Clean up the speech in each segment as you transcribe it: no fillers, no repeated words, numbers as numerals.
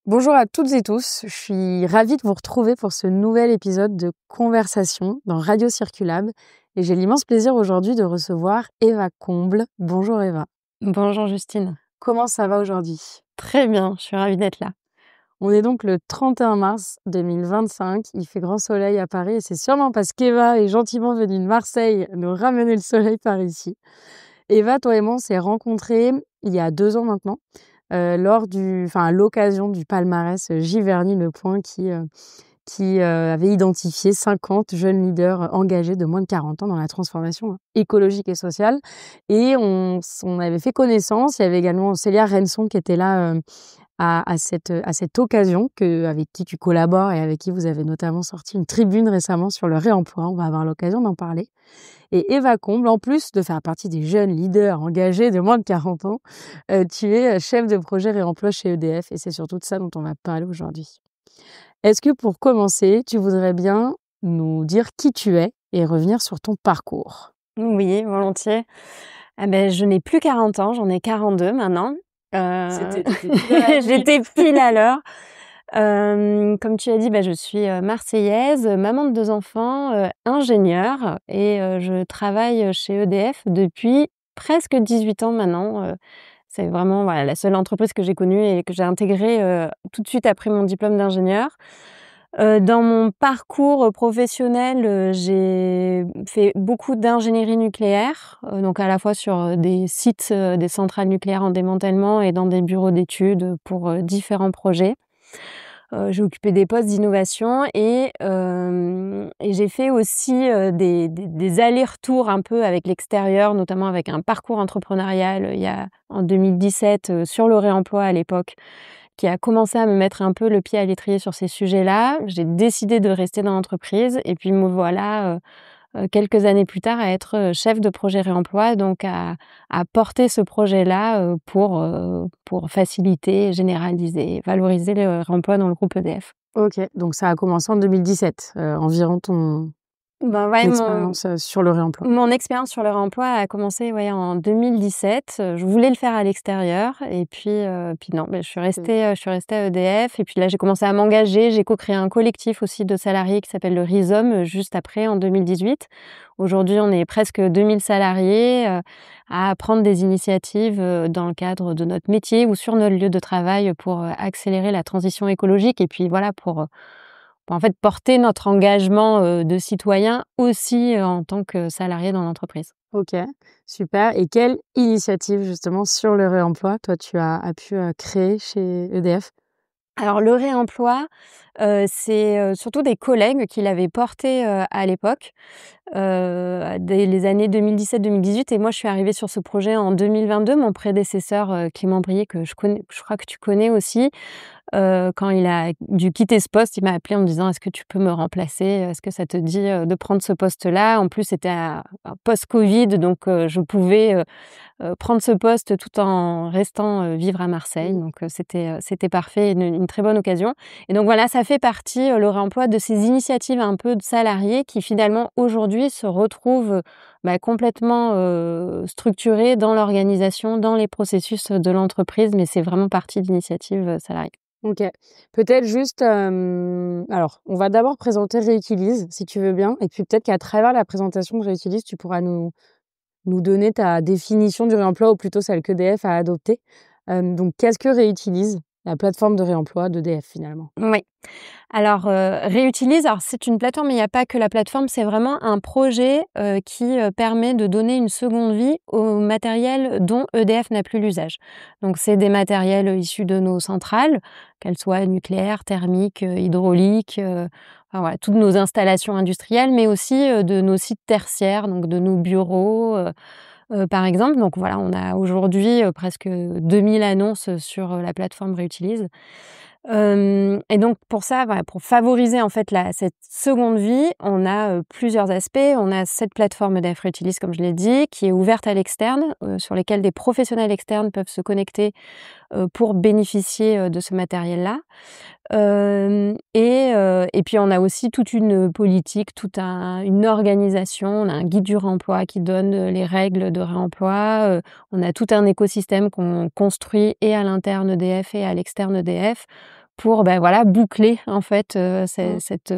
Bonjour à toutes et tous, je suis ravie de vous retrouver pour ce nouvel épisode de Conversation dans Radio Circulab et j'ai l'immense plaisir aujourd'hui de recevoir Eva Comble. Bonjour Eva. Bonjour Justine. Comment ça va aujourd'hui? Très bien, je suis ravie d'être là. On est donc le 31 mars 2025, il fait grand soleil à Paris et c'est sûrement parce qu'Eva est gentiment venue de Marseille nous ramener le soleil par ici. Eva, toi et moi, on s'est rencontrés il y a 2 ans maintenant. À l'occasion du palmarès Giverny Le Point qui avait identifié 50 jeunes leaders engagés de moins de 40 ans dans la transformation écologique et sociale. Et on avait fait connaissance. Il y avait également Célia Renson qui était là à cette occasion, avec qui tu collabores et avec qui vous avez notamment sorti une tribune récemment sur le réemploi. On va avoir l'occasion d'en parler. Et Eva Comble, en plus de faire partie des jeunes leaders engagés de moins de 40 ans, tu es chef de projet réemploi chez EDF et c'est surtout de ça dont on va parler aujourd'hui. Est-ce que pour commencer, tu voudrais bien nous dire qui tu es et revenir sur ton parcours? Oui, volontiers. Je n'ai plus 40 ans, j'en ai 42 maintenant. J'étais pile à l'heure. Comme tu as dit, je suis marseillaise, maman de 2 enfants, ingénieure et je travaille chez EDF depuis presque 18 ans maintenant. C'est vraiment la seule entreprise que j'ai connue et que j'ai intégrée tout de suite après mon diplôme d'ingénieur. Dans mon parcours professionnel, j'ai fait beaucoup d'ingénierie nucléaire, donc à la fois sur des sites, des centrales nucléaires en démantèlement et dans des bureaux d'études pour différents projets. J'ai occupé des postes d'innovation et j'ai fait aussi des allers-retours un peu avec l'extérieur, notamment avec un parcours entrepreneurial en 2017 sur le réemploi à l'époque, qui a commencé à me mettre un peu le pied à l'étrier sur ces sujets-là. J'ai décidé de rester dans l'entreprise et puis me voilà quelques années plus tard à être chef de projet réemploi, donc à porter ce projet-là pour faciliter, généraliser, valoriser le réemploi dans le groupe EDF. Ok, donc ça a commencé en 2017, environ ton expérience sur le réemploi. Mon expérience sur le réemploi a commencé en 2017. Je voulais le faire à l'extérieur et puis non, je suis restée à EDF et puis là j'ai commencé à m'engager. J'ai co-créé un collectif aussi de salariés qui s'appelle le Rhizome juste après en 2018. Aujourd'hui, on est presque 2000 salariés à prendre des initiatives dans le cadre de notre métier ou sur notre lieu de travail pour accélérer la transition écologique et puis pour en fait porter notre engagement de citoyen aussi en tant que salarié dans l'entreprise. Ok, super. Et quelle initiative justement sur le réemploi, toi, tu as pu créer chez EDF? Alors le réemploi, c'est surtout des collègues qui l'avaient porté à l'époque, dès les années 2017-2018 et moi je suis arrivée sur ce projet en 2022. Mon prédécesseur, Clément Brier, que je crois que tu connais aussi, quand il a dû quitter ce poste, il m'a appelée en me disant: «Est-ce que tu peux me remplacer? Est-ce que ça te dit, de prendre ce poste-là?» En plus, c'était un post-Covid, donc je pouvais prendre ce poste tout en restant vivre à Marseille. Donc c'était parfait, une très bonne occasion. Et donc voilà, ça fait partie, le réemploi, de ces initiatives un peu de salariés qui finalement aujourd'hui se retrouvent complètement structurées dans l'organisation, dans les processus de l'entreprise, mais c'est vraiment partie d'initiatives salariées. Ok. Peut-être juste, alors, on va d'abord présenter Réutilise, si tu veux bien, et puis peut-être qu'à travers la présentation de Réutilise, tu pourras nous donner ta définition du réemploi, ou plutôt celle qu'EDF a adoptée. Donc, qu'est-ce que Réutilise, la plateforme de réemploi d'EDF finalement? Oui. Alors, Réutilise, c'est une plateforme, mais il n'y a pas que la plateforme, c'est vraiment un projet qui permet de donner une seconde vie au matériel dont EDF n'a plus l'usage. Donc c'est des matériels issus de nos centrales, qu'elles soient nucléaires, thermiques, hydrauliques, toutes nos installations industrielles, mais aussi de nos sites tertiaires, donc de nos bureaux, par exemple. Donc voilà, on a aujourd'hui presque 2000 annonces sur la plateforme Réutilise. Et donc pour ça, pour favoriser en fait cette seconde vie, on a plusieurs aspects. On a cette plateforme EDF Réutilise, comme je l'ai dit, qui est ouverte à l'externe, sur lesquelles des professionnels externes peuvent se connecter pour bénéficier de ce matériel-là. Et puis on a aussi toute une politique, une organisation. On a un guide du réemploi qui donne les règles de réemploi. On a tout un écosystème qu'on construit et à l'interne EDF et à l'externe EDF pour boucler en fait cette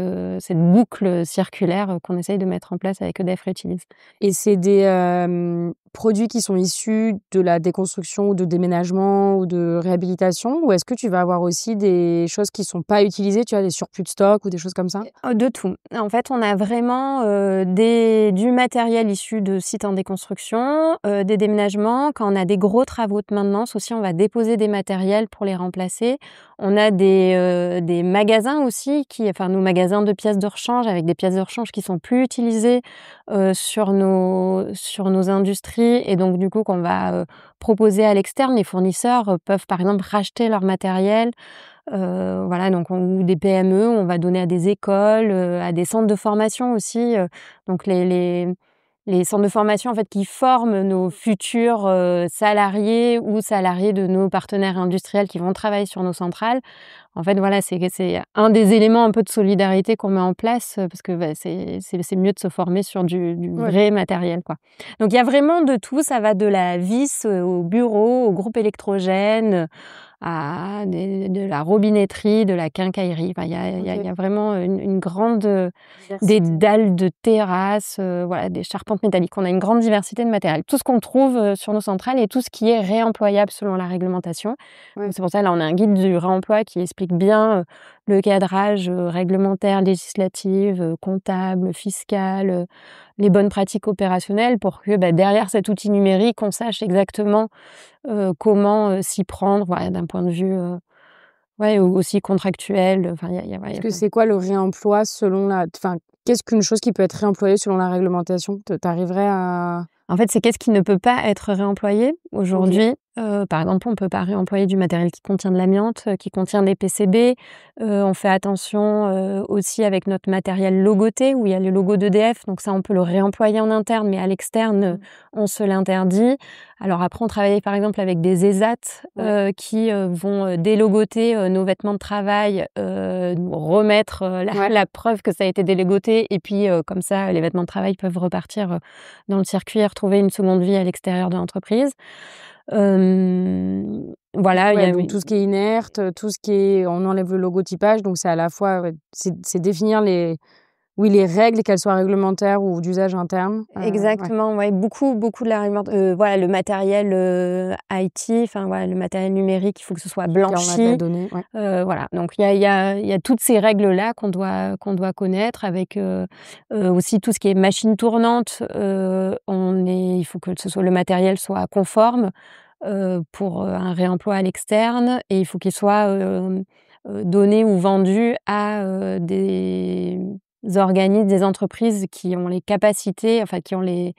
boucle circulaire qu'on essaye de mettre en place avec EDF Réutilise. Et c'est des produits qui sont issus de la déconstruction ou de déménagement ou de réhabilitation, ou est-ce que tu vas avoir aussi des choses qui sont pas utilisées, tu vois, des surplus de stock ou des choses comme ça? De tout. En fait, on a vraiment du matériel issu de sites en déconstruction, des déménagements. Quand on a des gros travaux de maintenance aussi, on va déposer des matériels pour les remplacer. On a des magasins aussi, nos magasins de pièces de rechange avec des pièces de rechange qui sont plus utilisées sur nos industries, et donc du coup qu'on va proposer à l'externe. Les fournisseurs peuvent par exemple racheter leur matériel. Donc ou des PME, on va donner à des écoles, à des centres de formation aussi, donc les centres de formation en fait qui forment nos futurs, salariés ou salariés de nos partenaires industriels qui vont travailler sur nos centrales. En fait, voilà, c'est un des éléments un peu de solidarité qu'on met en place, parce que, c'est mieux de se former sur du vrai matériel, quoi. Donc il y a vraiment de tout, ça va de la vis, au bureau, au groupe électrogène, à de la robinetterie, de la quincaillerie. Enfin, il y a vraiment une grande, des dalles de terrasse, des charpentes métalliques. On a une grande diversité de matériel. Tout ce qu'on trouve, sur nos centrales et tout ce qui est réemployable selon la réglementation. Ouais. Donc c'est pour ça, là, on a un guide du réemploi qui explique bien, le cadrage, réglementaire, législatif, comptable, fiscal, les bonnes pratiques opérationnelles pour que, derrière cet outil numérique, on sache exactement, comment, s'y prendre, d'un point de vue, aussi contractuel. Enfin, il y a Parce que c'est quoi le réemploi selon qu'est-ce qu'une chose qui peut être réemployée selon la réglementation? T'arriverais à... En fait, c'est qu'est-ce qui ne peut pas être réemployé aujourd'hui. Par exemple, on ne peut pas réemployer du matériel qui contient de l'amiante, qui contient des PCB. On fait attention aussi avec notre matériel logoté où il y a le logo d'EDF. Donc ça, on peut le réemployer en interne, mais à l'externe, on se l'interdit. Alors après, on travaille par exemple avec des ESAT qui vont délogoter nos vêtements de travail, nous remettre la preuve que ça a été délogoté. Et puis, comme ça, les vêtements de travail peuvent repartir dans le circuit et retrouver une seconde vie à l'extérieur de l'entreprise. Il y a donc tout ce qui est inerte, tout ce qui est... On enlève le logotypage, donc c'est à la fois... c'est définir les règles, qu'elles soient réglementaires ou d'usage interne. Exactement, beaucoup de la le matériel IT, le matériel numérique, il faut que ce soit blanchi. Donc il y a toutes ces règles-là qu'on doit connaître avec aussi tout ce qui est machine tournante. Il faut que le matériel soit conforme pour un réemploi à l'externe, et il faut qu'il soit donné ou vendu à des organismes, des entreprises qui ont les capacités, qui ont les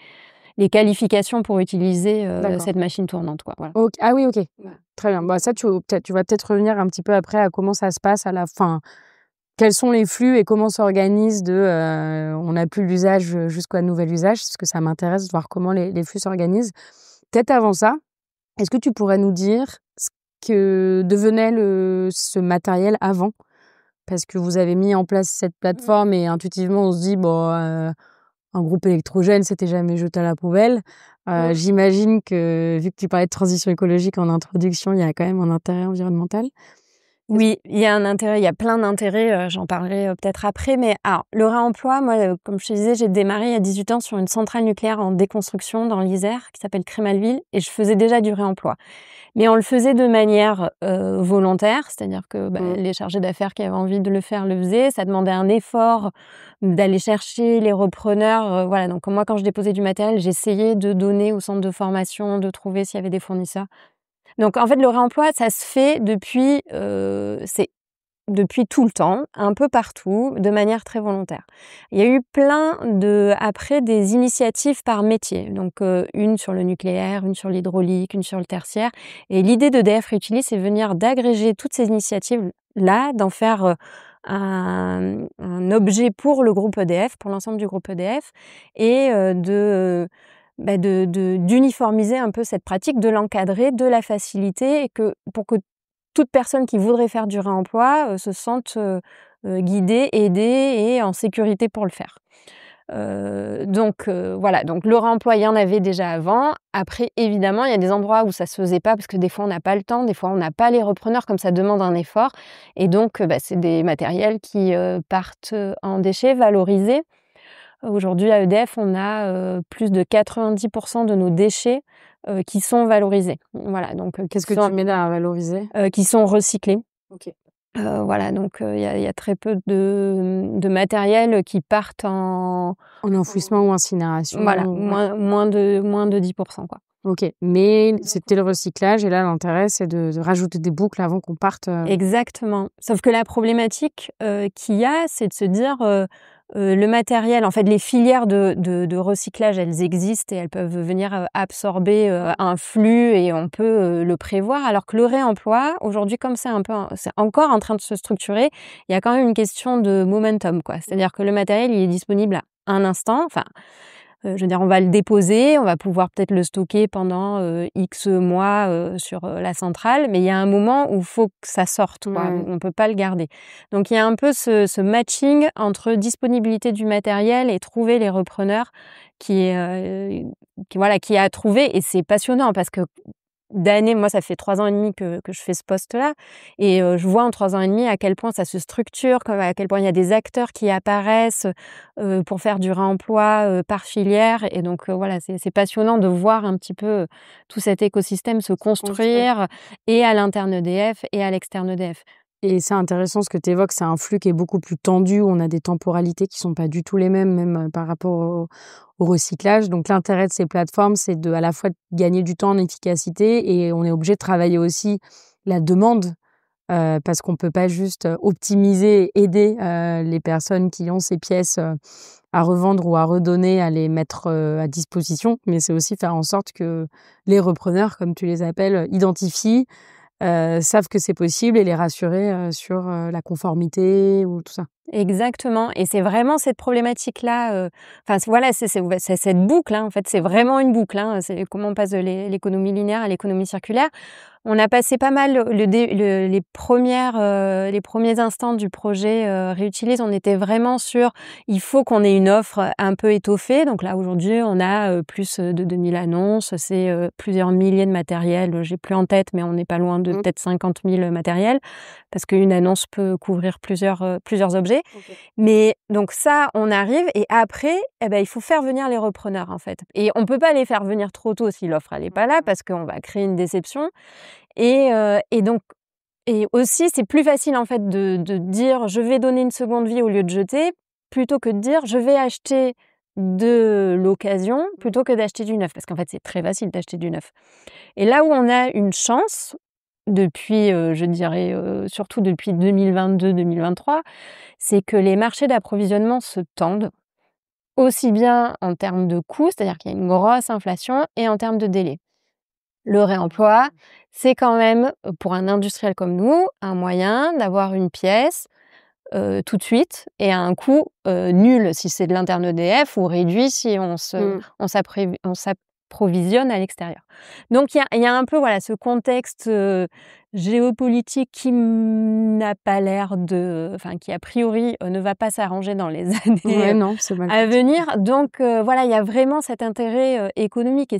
qualifications pour utiliser cette machine tournante, quoi. Voilà. Ah oui, OK. Très bien. Ça, tu vas peut-être revenir un petit peu après à comment ça se passe à la fin. Quels sont les flux et comment s'organise on n'a plus l'usage jusqu'au nouvel usage, parce que ça m'intéresse de voir comment les flux s'organisent. Peut-être avant ça, est-ce que tu pourrais nous dire ce que devenait ce matériel avant? Parce que vous avez mis en place cette plateforme et intuitivement, on se dit, un groupe électrogène, c'était jamais jeté à la poubelle. J'imagine que, vu que tu parlais de transition écologique en introduction, il y a quand même un intérêt environnemental. Oui, il y a un intérêt, il y a plein d'intérêts, j'en parlerai peut-être après. Mais alors, le réemploi, moi, comme je te disais, j'ai démarré il y a 18 ans sur une centrale nucléaire en déconstruction dans l'Isère qui s'appelle Crémalville, et je faisais déjà du réemploi. Mais on le faisait de manière volontaire, c'est-à-dire que les chargés d'affaires qui avaient envie de le faire le faisaient. Ça demandait un effort d'aller chercher les repreneurs. Donc moi, quand je déposais du matériel, j'essayais de donner au centre de formation, de trouver s'il y avait des fournisseurs. Donc en fait, le réemploi, ça se fait depuis tout le temps, un peu partout, de manière très volontaire. Il y a eu après des initiatives par métier, donc une sur le nucléaire, une sur l'hydraulique, une sur le tertiaire. Et l'idée d'EDF Réutilise, c'est venir d'agréger toutes ces initiatives-là, d'en faire un objet pour le groupe EDF, pour l'ensemble du groupe EDF, et d'uniformiser un peu cette pratique, de l'encadrer, de la faciliter, et pour que toute personne qui voudrait faire du réemploi se sente guidée, aidée et en sécurité pour le faire. Voilà, donc le réemploi, il y en avait déjà avant. Après, évidemment, il y a des endroits où ça se faisait pas parce que des fois, on n'a pas le temps, des fois, on n'a pas les repreneurs, comme ça demande un effort et donc c'est des matériels qui, partent, en déchets valorisés. Aujourd'hui, à EDF, on a, plus de 90 de nos déchets, qui sont valorisés. Voilà, donc Qu'est-ce que tu mets à valoriser? qui sont recyclés. OK. Voilà, donc il y a très peu de matériel qui partent en En enfouissement ou incinération voilà, ou ouais. moins de 10 quoi. OK, mais c'était le recyclage et là, l'intérêt, c'est de rajouter des boucles avant qu'on parte, Exactement. Sauf que la problématique, qu'il y a, c'est de se dire, le matériel en fait, les filières de recyclage, elles existent et elles peuvent venir, absorber, un flux et on peut, le prévoir. Alors que le réemploi, aujourd'hui, comme c'est encore en train de se structurer, il y a quand même une question de momentum, quoi. C'est-à-dire que le matériel, il est disponible à un instant, enfin, je veux dire, on va le déposer, on va pouvoir peut-être le stocker pendant, X mois, sur, la centrale, mais il y a un moment où il faut que ça sorte, quoi. Ouais. On peut pas le garder. Donc il y a un peu ce matching entre disponibilité du matériel et trouver les repreneurs qui est, voilà, qui est à trouver et c'est passionnant parce que moi ça fait 3 ans et demi que je fais ce poste-là et je vois en 3 ans et demi à quel point ça se structure, à quel point il y a des acteurs qui apparaissent, pour faire du réemploi, par filière et donc voilà, c'est passionnant de voir un petit peu, tout cet écosystème se Construire. construire et à l'interne EDF et à l'externe EDF. Et c'est intéressant ce que tu évoques, c'est un flux qui est beaucoup plus tendu, où on a des temporalités qui sont pas du tout les mêmes, même, par rapport au recyclage. Donc l'intérêt de ces plateformes, c'est à la fois de gagner du temps en efficacité et on est obligé de travailler aussi la demande, parce qu'on peut pas juste, optimiser, aider, les personnes qui ont ces pièces, à revendre ou à redonner, à les mettre, à disposition. Mais c'est aussi faire en sorte que les repreneurs, comme tu les appelles, identifient, savent que c'est possible et les rassurer, sur, la conformité ou tout ça. Exactement et c'est vraiment cette problématique-là, enfin voilà, c'est cette boucle, hein, en fait, c'est vraiment une boucle, hein, c'est comment on passe de l'économie linéaire à l'économie circulaire. On a passé pas mal les premiers instants du projet, Réutilise. On était vraiment sur, il faut qu'on ait une offre un peu étoffée. Donc là, aujourd'hui, on a, plus de 2 000 annonces, c'est, plusieurs milliers de matériels, j'ai plus en tête, mais on n'est pas loin de peut-être 50 000 matériels, parce qu'une annonce peut couvrir plusieurs objets. OK. Mais donc ça, on arrive et après, il faut faire venir les repreneurs, en fait. Et on peut pas les faire venir trop tôt si l'offre elle est pas là, parce qu'on va créer une déception. Et donc et aussi, c'est plus facile, en fait, de dire: «Je vais donner une seconde vie au lieu de jeter», plutôt que de dire: «Je vais acheter de l'occasion», plutôt que d'acheter du neuf. Parce qu'en fait, c'est très facile d'acheter du neuf. Et là où on a une chance, depuis, je dirais, surtout depuis 2022-2023, c'est que les marchés d'approvisionnement se tendent, aussi bien en termes de coûts, c'est-à-dire qu'il y a une grosse inflation et en termes de délai. Le réemploi, c'est quand même, pour un industriel comme nous, un moyen d'avoir une pièce, tout de suite et à un coût, nul si c'est de l'interne EDF ou réduit si on s'approvisionne à l'extérieur. Donc il y a un peu, voilà, ce contexte, géopolitique qui n'a pas l'air enfin qui a priori, ne va pas s'arranger dans les années, Ouais, non, c'est mal à parti. venir. Donc voilà, il y a vraiment cet intérêt, économique et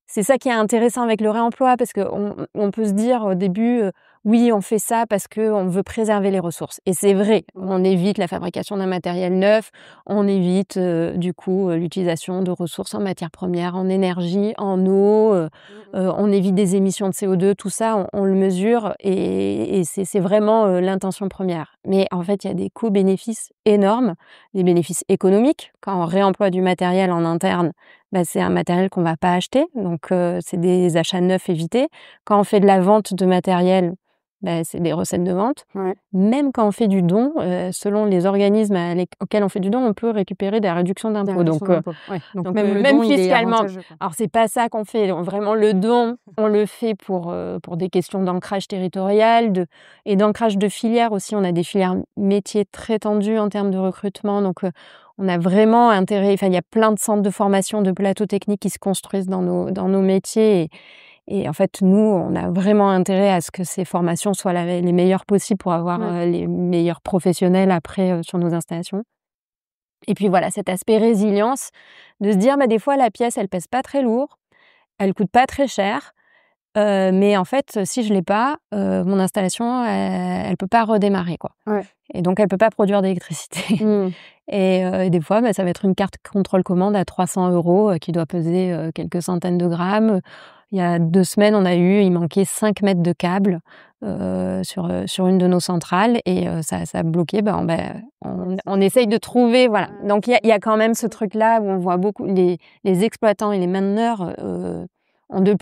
c'est ça qui est intéressant avec le réemploi parce qu'on peut se dire au début, «Oui, on fait ça parce qu'on veut préserver les ressources» et c'est vrai, on évite la fabrication d'un matériel neuf, on évite, du coup, l'utilisation de ressources en matières premières, en énergie, en eau, on évite des émissions de CO2, tout ça, on le mesure et c'est vraiment, l'intention première. Mais en fait, il y a des coûts-bénéfices énormes, des bénéfices économiques. Quand on réemploie du matériel en interne, c'est un matériel qu'on va pas acheter, donc c'est des achats neufs évités. Quand on fait de la vente de matériel, c'est des recettes de vente. Ouais. Même quand on fait du don, selon les organismes auxquels on fait du don, on peut récupérer des réductions Des d'impôts. réductions d'impôts. Ouais, donc même le Même don, il est fiscalement. avantageux, quoi. Alors c'est pas ça qu'on fait. Vraiment le don, on le fait pour des questions d'ancrage territorial, et d'ancrage de filières aussi. On a des filières métiers très tendues en termes de recrutement, donc on a vraiment intérêt, enfin il y a plein de centres de formation, de plateaux techniques qui se construisent dans nos métiers et en fait nous, on a vraiment intérêt à ce que ces formations soient les meilleures possibles pour avoir, Ouais. les meilleurs professionnels après, sur nos installations. Et puis voilà, cet aspect résilience, de se dire, des fois la pièce elle pèse pas très lourd, elle coûte pas très cher, mais en fait, si je l'ai pas, mon installation elle peut pas redémarrer, quoi. Ouais. Et donc elle peut pas produire d'électricité. Mmh. Et des fois, ça va être une carte contrôle-commande à 300 € qui doit peser, quelques centaines de grammes. Il y a 2 semaines, il manquait 5 mètres de câble, sur une de nos centrales et ça a bloqué. On essaye de trouver, voilà. Donc il y a quand même ce truc-là où on voit beaucoup les exploitants et les mainteneurs, ont voient de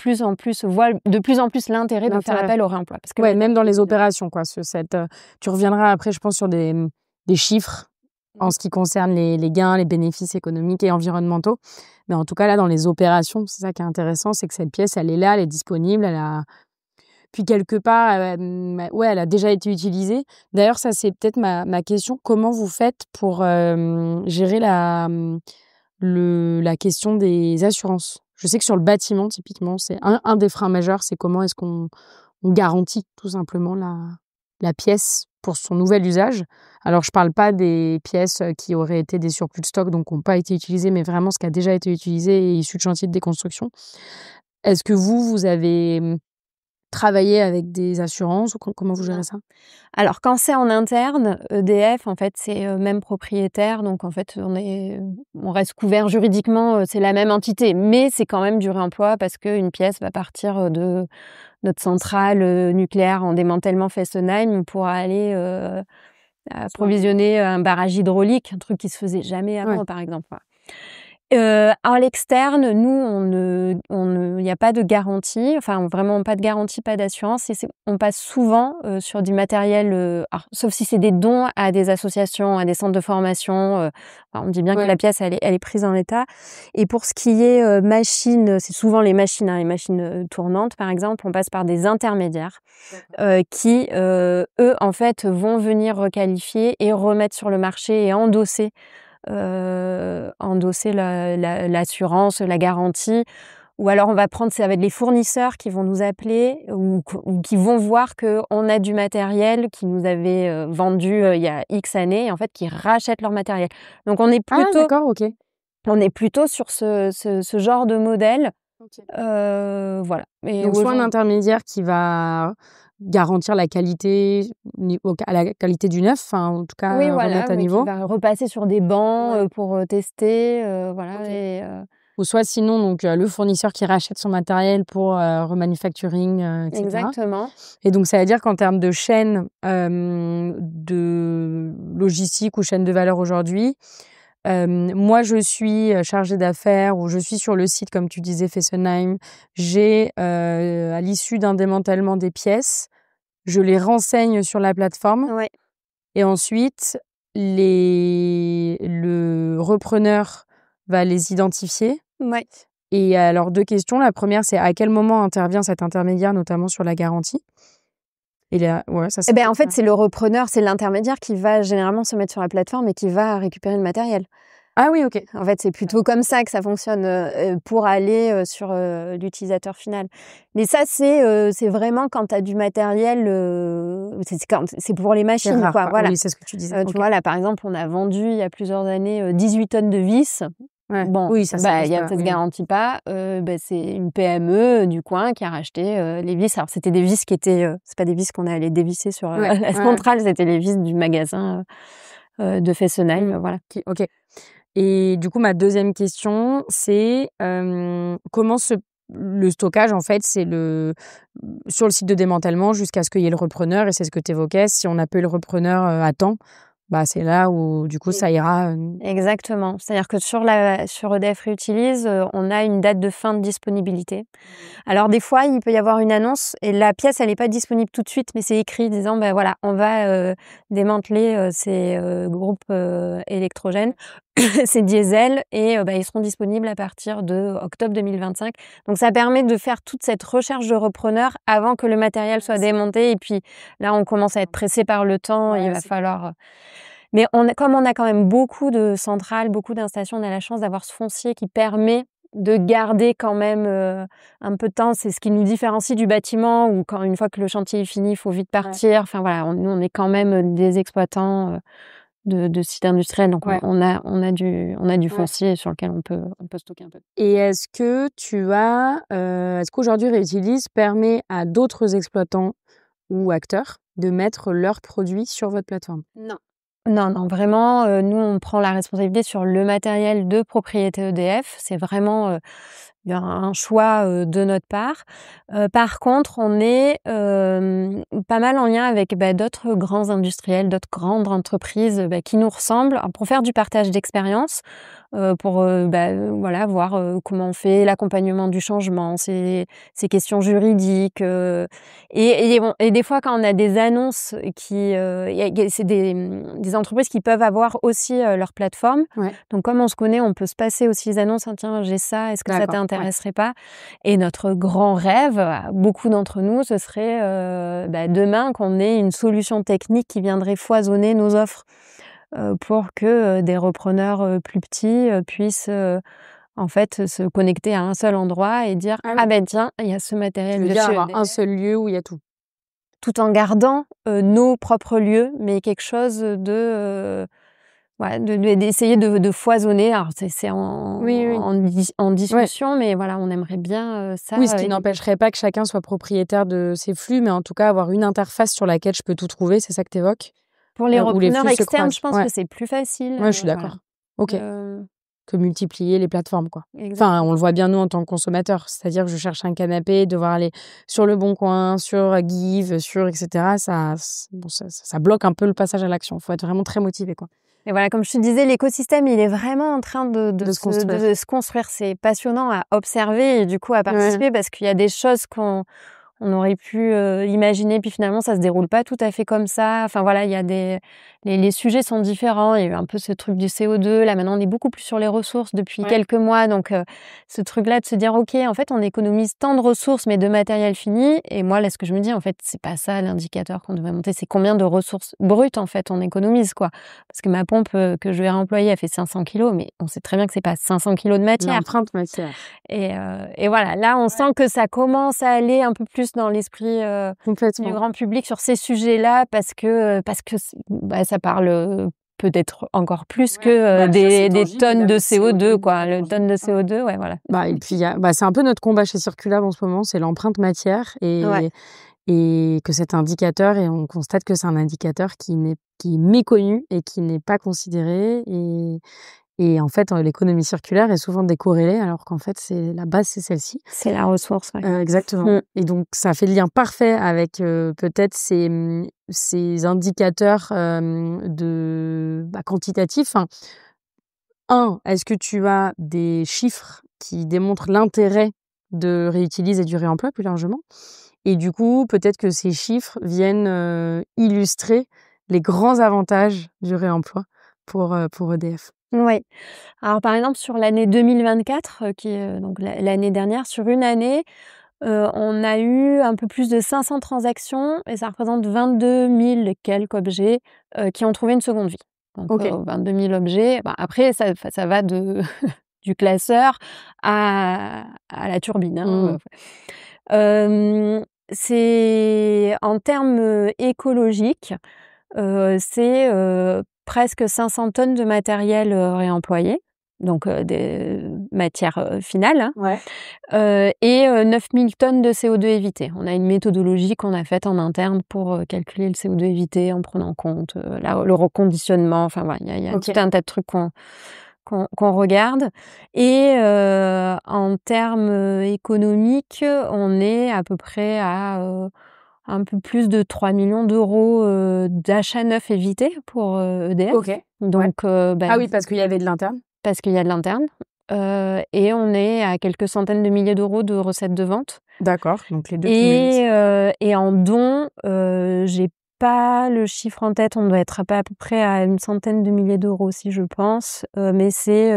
plus en plus l'intérêt de faire appel au réemploi. Parce que Ouais, même dans les opérations, quoi. Tu reviendras après, je pense, sur des chiffres en ce qui concerne les gains, les bénéfices économiques et environnementaux. Mais en tout cas, là, dans les opérations, c'est ça qui est intéressant, c'est que cette pièce, elle est là, elle est disponible, puis quelque part, elle a déjà été utilisée. D'ailleurs, ça, c'est peut-être ma question. Comment vous faites pour gérer la question des assurances? Je sais que sur le bâtiment, typiquement, c'est un des freins majeurs, c'est comment est-ce qu'on garantit tout simplement la pièce pour son nouvel usage. Alors, je parle pas des pièces qui auraient été des surplus de stock, donc qui n'ont pas été utilisées, mais vraiment ce qui a déjà été utilisé et issu de chantier de déconstruction. Est-ce que vous avez travaillé avec des assurances ou comment vous gérez ça? Alors quand c'est en interne, EDF en fait c'est, même propriétaire, donc en fait on reste couvert juridiquement, c'est la même entité, mais c'est quand même du réemploi parce qu'une pièce va partir, de notre centrale, nucléaire en démantèlement Fessenheim pour aller, approvisionner un barrage hydraulique, un truc qui se faisait jamais avant, par exemple, voilà. En l'externe, nous, il n'y a pas de garantie, enfin vraiment pas de garantie, pas d'assurance. On passe souvent sur du matériel, alors, sauf si c'est des dons à des associations, à des centres de formation. On dit bien que la pièce, elle est prise en état. Et pour ce qui est machines, c'est souvent les machines, les machines tournantes, par exemple, on passe par des intermédiaires qui, eux, en fait, vont venir requalifier et remettre sur le marché et endosser l'assurance, la garantie. Ou alors ça va être les fournisseurs qui vont nous appeler ou qui vont voir qu'on a du matériel qu'ils nous avaient vendu il y a X années et en fait qui rachètent leur matériel. Donc on est plutôt sur ce genre de modèle. Voilà. Donc soit un intermédiaire qui va garantir la qualité du neuf, enfin en tout cas remettre à niveau. Qui va repasser sur des bancs pour tester, voilà. Ou soit sinon donc le fournisseur qui rachète son matériel pour remanufacturing, etc. Exactement. Et donc ça veut dire qu'en termes de chaîne de logistique ou chaîne de valeur aujourd'hui, moi je suis chargée d'affaires ou je suis sur le site comme tu disais Fessenheim, j'ai à l'issue d'un démantèlement des pièces, je les renseigne sur la plateforme et ensuite le repreneur va les identifier. Et alors 2 questions, la première c'est à quel moment intervient cet intermédiaire notamment sur la garantie? Et là, ça en fait, c'est le repreneur, c'est l'intermédiaire qui va généralement se mettre sur la plateforme et qui va récupérer le matériel. Ah oui, OK. En fait, c'est plutôt comme ça que ça fonctionne pour aller sur l'utilisateur final. Mais ça, c'est vraiment quand tu as du matériel, c'est pour les machines, rare, quoi. Voilà. Oui, c'est ce que tu disais. Tu vois, là, par exemple, on a vendu il y a plusieurs années 18 tonnes de vis. Bon, oui, ça ça se garantit pas. C'est une PME du coin qui a racheté les vis. Alors, c'était des vis qui étaient... c'est pas des vis qu'on allait dévisser sur la centrale, c'était les vis du magasin de Fessenheim, voilà. OK. Et du coup, ma deuxième question, c'est comment le stockage, en fait, c'est sur le site de démantèlement jusqu'à ce qu'il y ait le repreneur, et c'est ce que tu évoquais. Si on appelle le repreneur à temps, c'est là où, du coup, ça ira. Exactement. C'est-à-dire que sur EDF Réutilise, on a une date de fin de disponibilité. Alors, des fois, il peut y avoir une annonce et la pièce, elle n'est pas disponible tout de suite, mais c'est écrit disant, voilà, on va démanteler ces groupes électrogènes, ces diesels, et ils seront disponibles à partir de octobre 2025. Donc, ça permet de faire toute cette recherche de repreneurs avant que le matériel soit démonté. Et puis, là, on commence à être pressé par le temps et il va falloir... Mais comme on a quand même beaucoup de centrales, beaucoup d'installations, on a la chance d'avoir ce foncier qui permet de garder quand même un peu de temps. C'est ce qui nous différencie du bâtiment où une fois que le chantier est fini, il faut vite partir. Enfin voilà, nous on est quand même des exploitants de sites industriels. Donc Ouais. on a du Ouais. foncier sur lequel on peut stocker un peu. Et est-ce qu'aujourd'hui Réutilise permet à d'autres exploitants ou acteurs de mettre leurs produits sur votre plateforme? Non. Non, non, vraiment, nous, on prend la responsabilité sur le matériel de propriété EDF. C'est vraiment, il y a un choix, de notre part. Par contre, on est, pas mal en lien avec, d'autres grands industriels, d'autres grandes entreprises, qui nous ressemblent, pour faire du partage d'expérience, pour, voilà, voir, comment on fait l'accompagnement du changement, ces questions juridiques, et des fois, quand on a des annonces qui, c'est des entreprises qui peuvent avoir aussi, leur plateforme. Ouais. Donc comme on se connaît, on peut se passer aussi les annonces: «Ah tiens, j'ai ça, est-ce que ça D'accord, ouais. t'intéresserait pas?» Et notre grand rêve, à beaucoup d'entre nous, ce serait, demain qu'on ait une solution technique qui viendrait foisonner nos offres, pour que, des repreneurs, plus petits, puissent, en fait, se connecter à un seul endroit et dire: Ah «Ah oui. ben tiens, il y a ce Tu matériel veux de dire chez avoir un EDF». seul lieu où il y a tout? Tout en gardant, nos propres lieux, mais quelque chose de, ouais, d'essayer de foisonner. Alors c'est Oui, oui. en Ouais. discussion, mais voilà, on aimerait bien, Oui, ce ça, qui n'empêcherait pas que chacun soit propriétaire de ses flux, mais en tout cas avoir une interface sur laquelle je peux tout trouver, c'est ça que tu évoques? pour les Où les repreneurs flux se externes, je croisent? pense Ouais. que c'est plus facile, Ouais, je suis voilà. d'accord. OK. Que multiplier les plateformes, quoi. Enfin, Exactement. on le voit bien nous en tant que consommateurs, c'est-à-dire que je cherche un canapé, devoir aller sur Leboncoin, sur Give, sur et cetera, ça bloque un peu le passage à l'action. Faut être vraiment très motivé, quoi, Et voilà, comme je te disais, l'écosystème, il est vraiment en train de se construire. de se construire. C'est passionnant à observer et du coup à Ouais. participer parce qu'il y a des choses on aurait pu, imaginer, puis finalement ça se déroule pas tout à fait comme ça. Enfin voilà, il y a les sujets sont différents. Il y a eu un peu ce truc du CO2. Là maintenant, on est beaucoup plus sur les ressources depuis Ouais. quelques mois. Donc ce truc-là de se dire: «OK, en fait, on économise tant de ressources, mais de matériel fini». Et moi, là, ce que je me dis, en fait, c'est pas ça l'indicateur qu'on devrait monter, c'est combien de ressources brutes, en fait, on économise, quoi. Parce que ma pompe, que je vais réemployer, elle fait 500 kilogrammes, mais on sait très bien que c'est pas 500 kilogrammes de matière. L'empreinte matière. Et voilà, là, on sent que ça commence à aller un peu plus dans l'esprit, du Complètement. grand public sur ces sujets-là parce que ça parle, peut-être encore plus que, Bah, déjà, c'est des tangible, il y tonnes a de le CO2, CO2 quoi. Le tangible, tonne de ouais. CO2, ouais, voilà. Bah, et puis c'est un peu notre combat chez Circulab en ce moment, c'est l'empreinte matière Ouais. et que cet indicateur et on constate que c'est un indicateur qui est méconnu et qui n'est pas considéré et en fait, l'économie circulaire est souvent décorrélée alors qu'en fait, la base, c'est celle-ci. C'est la ressource, ouais. Exactement. Et donc ça fait le lien parfait avec, peut-être ces indicateurs, quantitatifs. Enfin, est-ce que tu as des chiffres qui démontrent l'intérêt de Réutilise et du réemploi plus largement? Et du coup, peut-être que ces chiffres viennent, illustrer les grands avantages du réemploi pour EDF. Ouais. Alors, par exemple, sur l'année 2024, qui est, donc l'année dernière, sur une année, on a eu un peu plus de 500 transactions et ça représente 22 000 et quelques objets, qui ont trouvé une seconde vie. Donc, OK. 22 000 objets. Après ça va de du classeur à la turbine, hein, Mmh. c'est en termes, écologiques, c'est, presque 500 tonnes de matériel, réemployé, donc des matières, finales, hein. Ouais. Et 9 000 tonnes de CO2 évité. On a une méthodologie qu'on a faite en interne pour, calculer le CO2 évité en prenant en compte, le reconditionnement. Enfin voilà, il y a OK. tout un tas de trucs qu'on regarde. Et en termes, économiques, on est à peu près à, un peu plus de 3 millions d'euros d'achats neufs évités pour, EDF. OK. Ouais. Donc Ah oui, parce qu'il y avait de l'interne? parce qu'il y a de l'interne, et on est à quelques centaines de milliers d'euros de recettes de vente. D'accord, donc les 2 cumulés. Et en dons, j'ai pas le chiffre en tête, on doit être à peu près à une centaine de milliers d'euros aussi, je pense, mais c'est,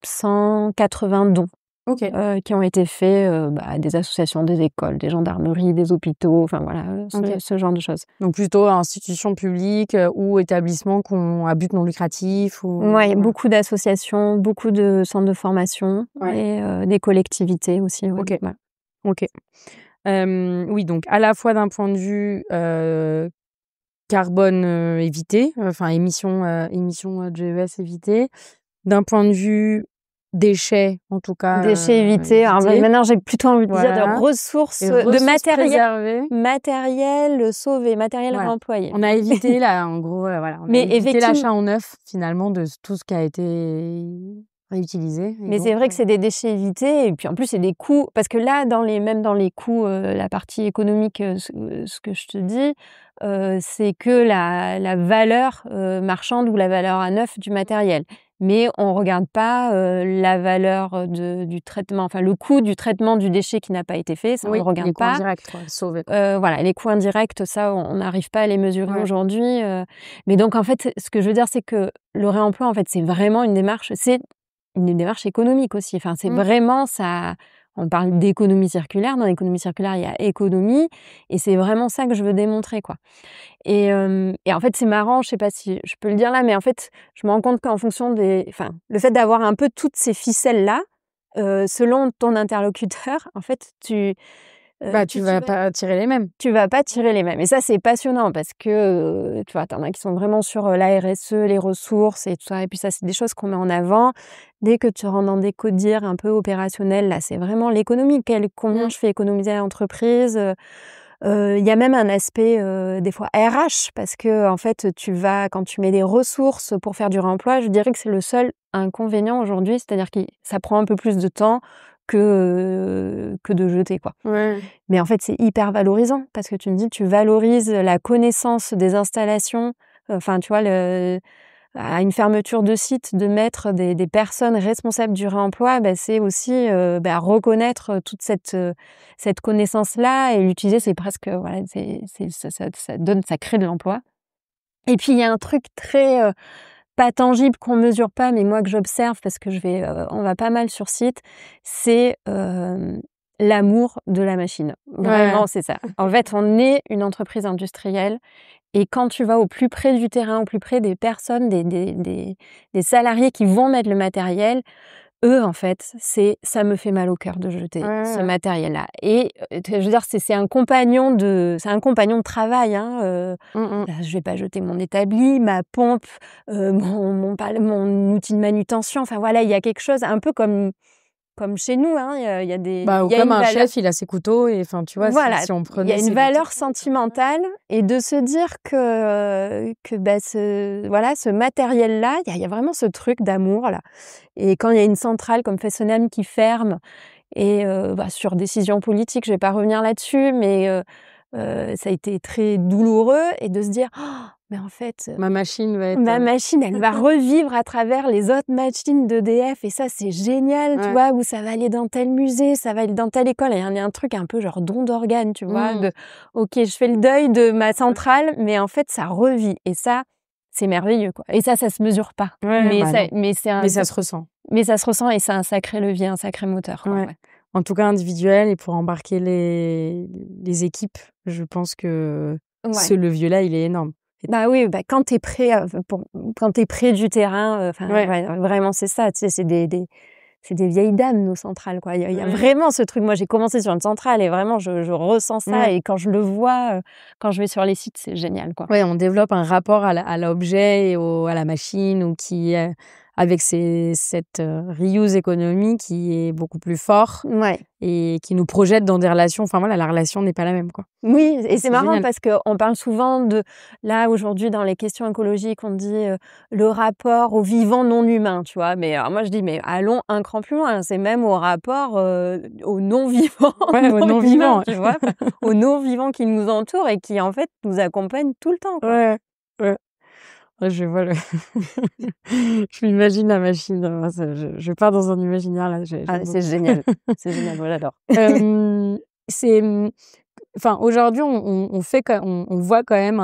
180 dons, OK. qui ont été faits, à des associations, des écoles, des gendarmeries, des hôpitaux, enfin voilà, OK. ce genre de choses. Donc plutôt institutions publiques, ou établissements à but non lucratif ou Ouais, voilà. beaucoup d'associations, beaucoup de centres de formation. Ouais. Et des collectivités aussi, ouais, OK. voilà. OK. Oui, donc à la fois d'un point de vue, carbone évité, enfin émissions de GES évitées. D'un point de vue déchets, en tout cas, Déchets évités. Alors maintenant, j'ai plutôt envie de dire de ressources, de matériel sauvé, matériel réemployé. On a évité là, en gros, voilà, on a évité l'achat en neuf finalement de tout ce qui a été réutilisé. Mais c'est vrai que c'est des déchets évités et puis en plus c'est des coûts parce que là même dans les coûts, la partie économique, ce que je te dis, c'est que la valeur marchande ou la valeur à neuf du matériel. Mais on regarde pas la valeur du traitement, enfin le coût du traitement du déchet qui n'a pas été fait, ça on le regarde pas. Les coûts indirects, sauver. Voilà, les coûts indirects, ça on n'arrive pas à les mesurer aujourd'hui. Mais donc en fait, ce que je veux dire, c'est que le réemploi, en fait, c'est vraiment une démarche économique aussi. Enfin, c'est vraiment ça. On parle d'économie circulaire. Dans l'économie circulaire, il y a économie, et c'est vraiment ça que je veux démontrer, quoi. Et en fait, c'est marrant. Je sais pas si je peux le dire là, mais en fait, je me rends compte qu'en fonction le fait d'avoir un peu toutes ces ficelles là, selon ton interlocuteur, en fait, tu vas pas tirer les mêmes. Tu vas pas tirer les mêmes. Et ça, c'est passionnant parce que, tu vois, t'en as qui sont vraiment sur la RSE, les ressources et tout ça. Et puis ça, c'est des choses qu'on met en avant. Dès que tu rentres dans des codir un peu opérationnels, là, c'est vraiment l'économie. Combien je fais économiser à l'entreprise. Il y a même un aspect, des fois, RH, parce que en fait, quand tu mets des ressources pour faire du réemploi, je dirais que c'est le seul inconvénient aujourd'hui. C'est-à-dire que ça prend un peu plus de temps que de jeter, quoi. Mais en fait, c'est hyper valorisant parce que tu me dis, tu valorises la connaissance des installations. Enfin, tu vois, à une fermeture de site, de mettre des personnes responsables du réemploi, c'est aussi reconnaître toute cette connaissance-là et l'utiliser. C'est presque, voilà, ça crée de l'emploi. Et puis, il y a un truc très pas tangible qu'on mesure pas, mais moi que j'observe parce que on va pas mal sur site, c'est l'amour de la machine. Vraiment, c'est ça. En fait, on est une entreprise industrielle et quand tu vas au plus près du terrain, au plus près des personnes, des salariés qui vont mettre le matériel, eux, en fait, ça me fait mal au cœur de jeter ce matériel-là. Et je veux dire, c'est un compagnon de travail. Hein, je vais pas jeter mon établi, ma pompe, mon outil de manutention. Enfin voilà, il y a quelque chose un peu comme chez nous. Hein, il y a des. Comme un chef, il a ses couteaux et enfin tu vois. Voilà, si on prenait. Il y a une valeur sentimentale et de se dire que ce matériel-là, il y a vraiment ce truc d'amour là. Et quand il y a une centrale comme Fessenheim qui ferme et sur décision politique, je vais pas revenir là-dessus, mais ça a été très douloureux et de se dire mais en fait ma machine elle va revivre à travers les autres machines d'EDF et ça c'est génial, tu vois, où ça va aller dans tel musée, ça va aller dans telle école. Et il y a un truc un peu genre don d'organes, tu vois, ok, je fais le deuil de ma centrale, mais en fait ça revit et ça c'est merveilleux, quoi. Et ça se mesure pas. Mais ça se ressent. Mais ça se ressent et c'est un sacré levier, un sacré moteur, quoi. Ouais. En tout cas individuel et pour embarquer les équipes, je pense que ce levier-là, il est énorme. Bah oui, quand t'es près, quand t'es près du terrain, vraiment c'est ça. Tu sais, c'est des vieilles dames nos centrales, quoi. Il y a vraiment ce truc. Moi, j'ai commencé sur une centrale et vraiment je ressens ça et quand je le vois, quand je vais sur les sites, c'est génial, quoi. Ouais, on développe un rapport à l'objet et à la machine ou qui avec cette reuse économie qui est beaucoup plus fort et qui nous projette dans des relations. Enfin voilà, la relation n'est pas la même, quoi. Oui, et c'est marrant parce qu'on parle souvent là aujourd'hui dans les questions écologiques, on dit le rapport au vivant non humain, tu vois. Mais alors moi je dis mais allons un cran plus loin, c'est même au rapport au non vivant, au non vivant, tu vois, au non vivant qui nous entoure et qui en fait nous accompagne tout le temps, quoi. Ouais. Je vois je m'imagine la machine. Je pars dans un imaginaire là. C'est génial. C'est génial, moi j'adore. Aujourd'hui, on voit quand même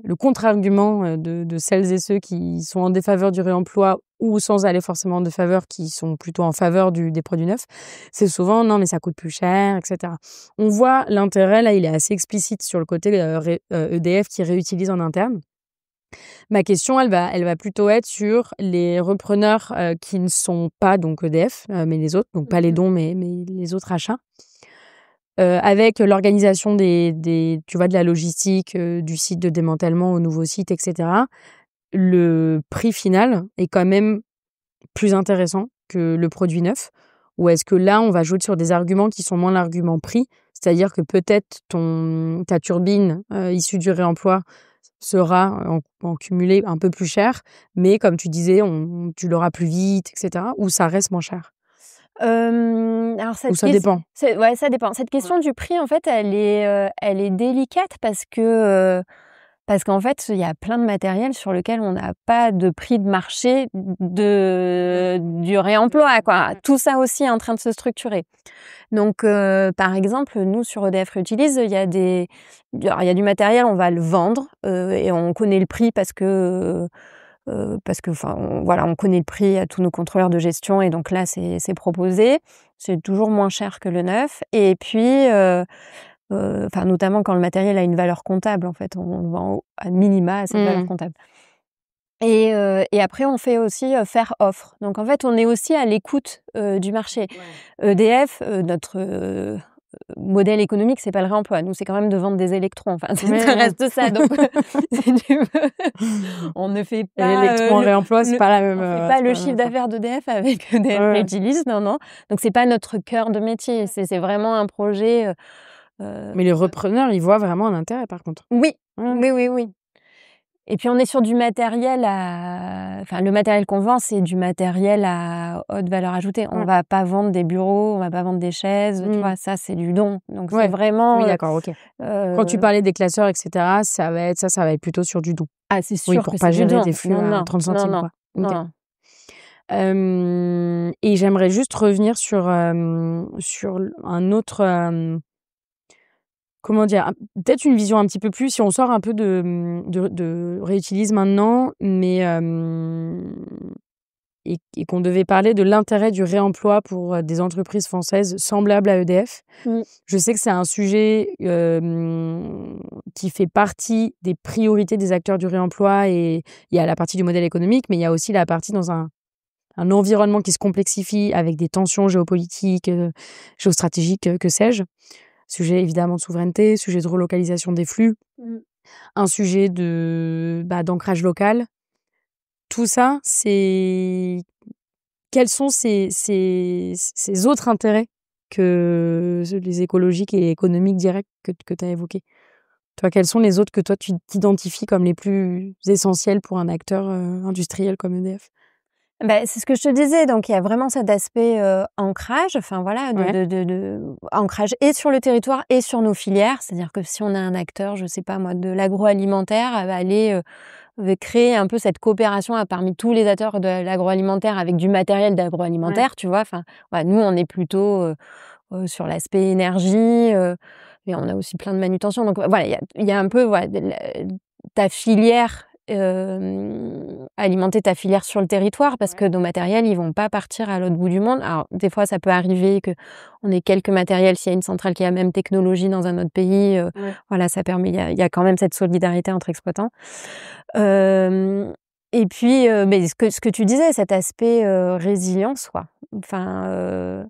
le contre-argument de celles et ceux qui sont en défaveur du réemploi ou sans aller forcément en défaveur, qui sont plutôt en faveur des produits neufs. C'est souvent non mais ça coûte plus cher, etc. On voit l'intérêt là, il est assez explicite sur le côté EDF qui réutilise en interne. Ma question, elle va plutôt être sur les repreneurs qui ne sont pas donc EDF, mais les autres, donc pas les dons, mais les autres achats. avec l'organisation tu vois, de la logistique, du site de démantèlement au nouveau site, etc., le prix final est quand même plus intéressant que le produit neuf? Ou est-ce que là, on va jouer sur des arguments qui sont moins l'argument prix? C'est-à-dire que peut-être ta turbine issue du réemploi sera en cumulé un peu plus cher, mais comme tu disais, tu l'auras plus vite, etc. Ou ça reste moins cher? Alors Ou ça dépend? ouais, ça dépend. Cette question du prix, en fait, elle est délicate parce qu'en fait, il y a plein de matériel sur lequel on n'a pas de prix de marché du réemploi, quoi. Tout ça aussi est en train de se structurer. Donc, par exemple, nous, sur EDF Réutilise, il y a du matériel, on va le vendre, et on connaît le prix parce que, enfin, voilà, on connaît le prix à tous nos contrôleurs de gestion et donc là, c'est proposé. C'est toujours moins cher que le neuf et puis, enfin, notamment quand le matériel a une valeur comptable, en fait, on le vend à minima à cette valeur comptable. Et après, on fait aussi faire offre. Donc, en fait, on est aussi à l'écoute du marché. Ouais. EDF, notre modèle économique, c'est pas le réemploi. Nous, c'est quand même de vendre des électrons. Enfin, ça reste ça. Donc, si tu veux, on ne fait pas l'électron réemploi, c'est pas la même. On fait pas le chiffre d'affaires d'EDF avec EDF Réutilise, non. Donc, c'est pas notre cœur de métier. C'est vraiment un projet. Mais les repreneurs, ils voient vraiment un intérêt, par contre. Oui, oui. Et puis on est sur du matériel enfin le matériel qu'on vend, c'est du matériel à haute valeur ajoutée. On va pas vendre des bureaux, on va pas vendre des chaises, tu vois, ça c'est du don. Donc c'est vraiment. Oui, d'accord, ok. Quand tu parlais des classeurs, etc., ça va être plutôt sur du don. Ah, c'est sûr pour que pas c'est gérer du don. des flux à 30 centimes, non, quoi. non. Et j'aimerais juste revenir sur un autre. Comment dire? Peut-être une vision un petit peu plus, si on sort un peu de Réutilise maintenant, mais et qu'on devait parler de l'intérêt du réemploi pour des entreprises françaises semblables à EDF. Je sais que c'est un sujet qui fait partie des priorités des acteurs du réemploi et il y a la partie du modèle économique, mais il y a aussi la partie dans un environnement qui se complexifie avec des tensions géopolitiques, géostratégiques, que sais-je. Sujet évidemment de souveraineté, sujet de relocalisation des flux, un sujet d'ancrage local. Tout ça, quels sont ces autres intérêts que les écologiques et économiques directs que tu as évoqués? Toi, quels sont les autres que toi tu t'identifies comme les plus essentiels pour un acteur industriel comme EDF? C'est ce que je te disais, donc il y a vraiment cet aspect ancrage, enfin voilà, de ancrage et sur le territoire et sur nos filières. C'est-à-dire que si on a un acteur, je sais pas moi, de l'agroalimentaire, elle va aller créer un peu cette coopération parmi tous les acteurs de l'agroalimentaire avec du matériel d'agroalimentaire, tu vois. Enfin, voilà, nous on est plutôt sur l'aspect énergie, mais on a aussi plein de manutention. Donc voilà, il y a un peu ta filière. Alimenter ta filière sur le territoire parce que nos matériels ils vont pas partir à l'autre bout du monde. Alors des fois ça peut arriver que on ait quelques matériels s'il y a une centrale qui a la même technologie dans un autre pays, voilà, ça permet, il y a quand même cette solidarité entre exploitants. Et puis mais ce que tu disais, cet aspect résilience, quoi. Enfin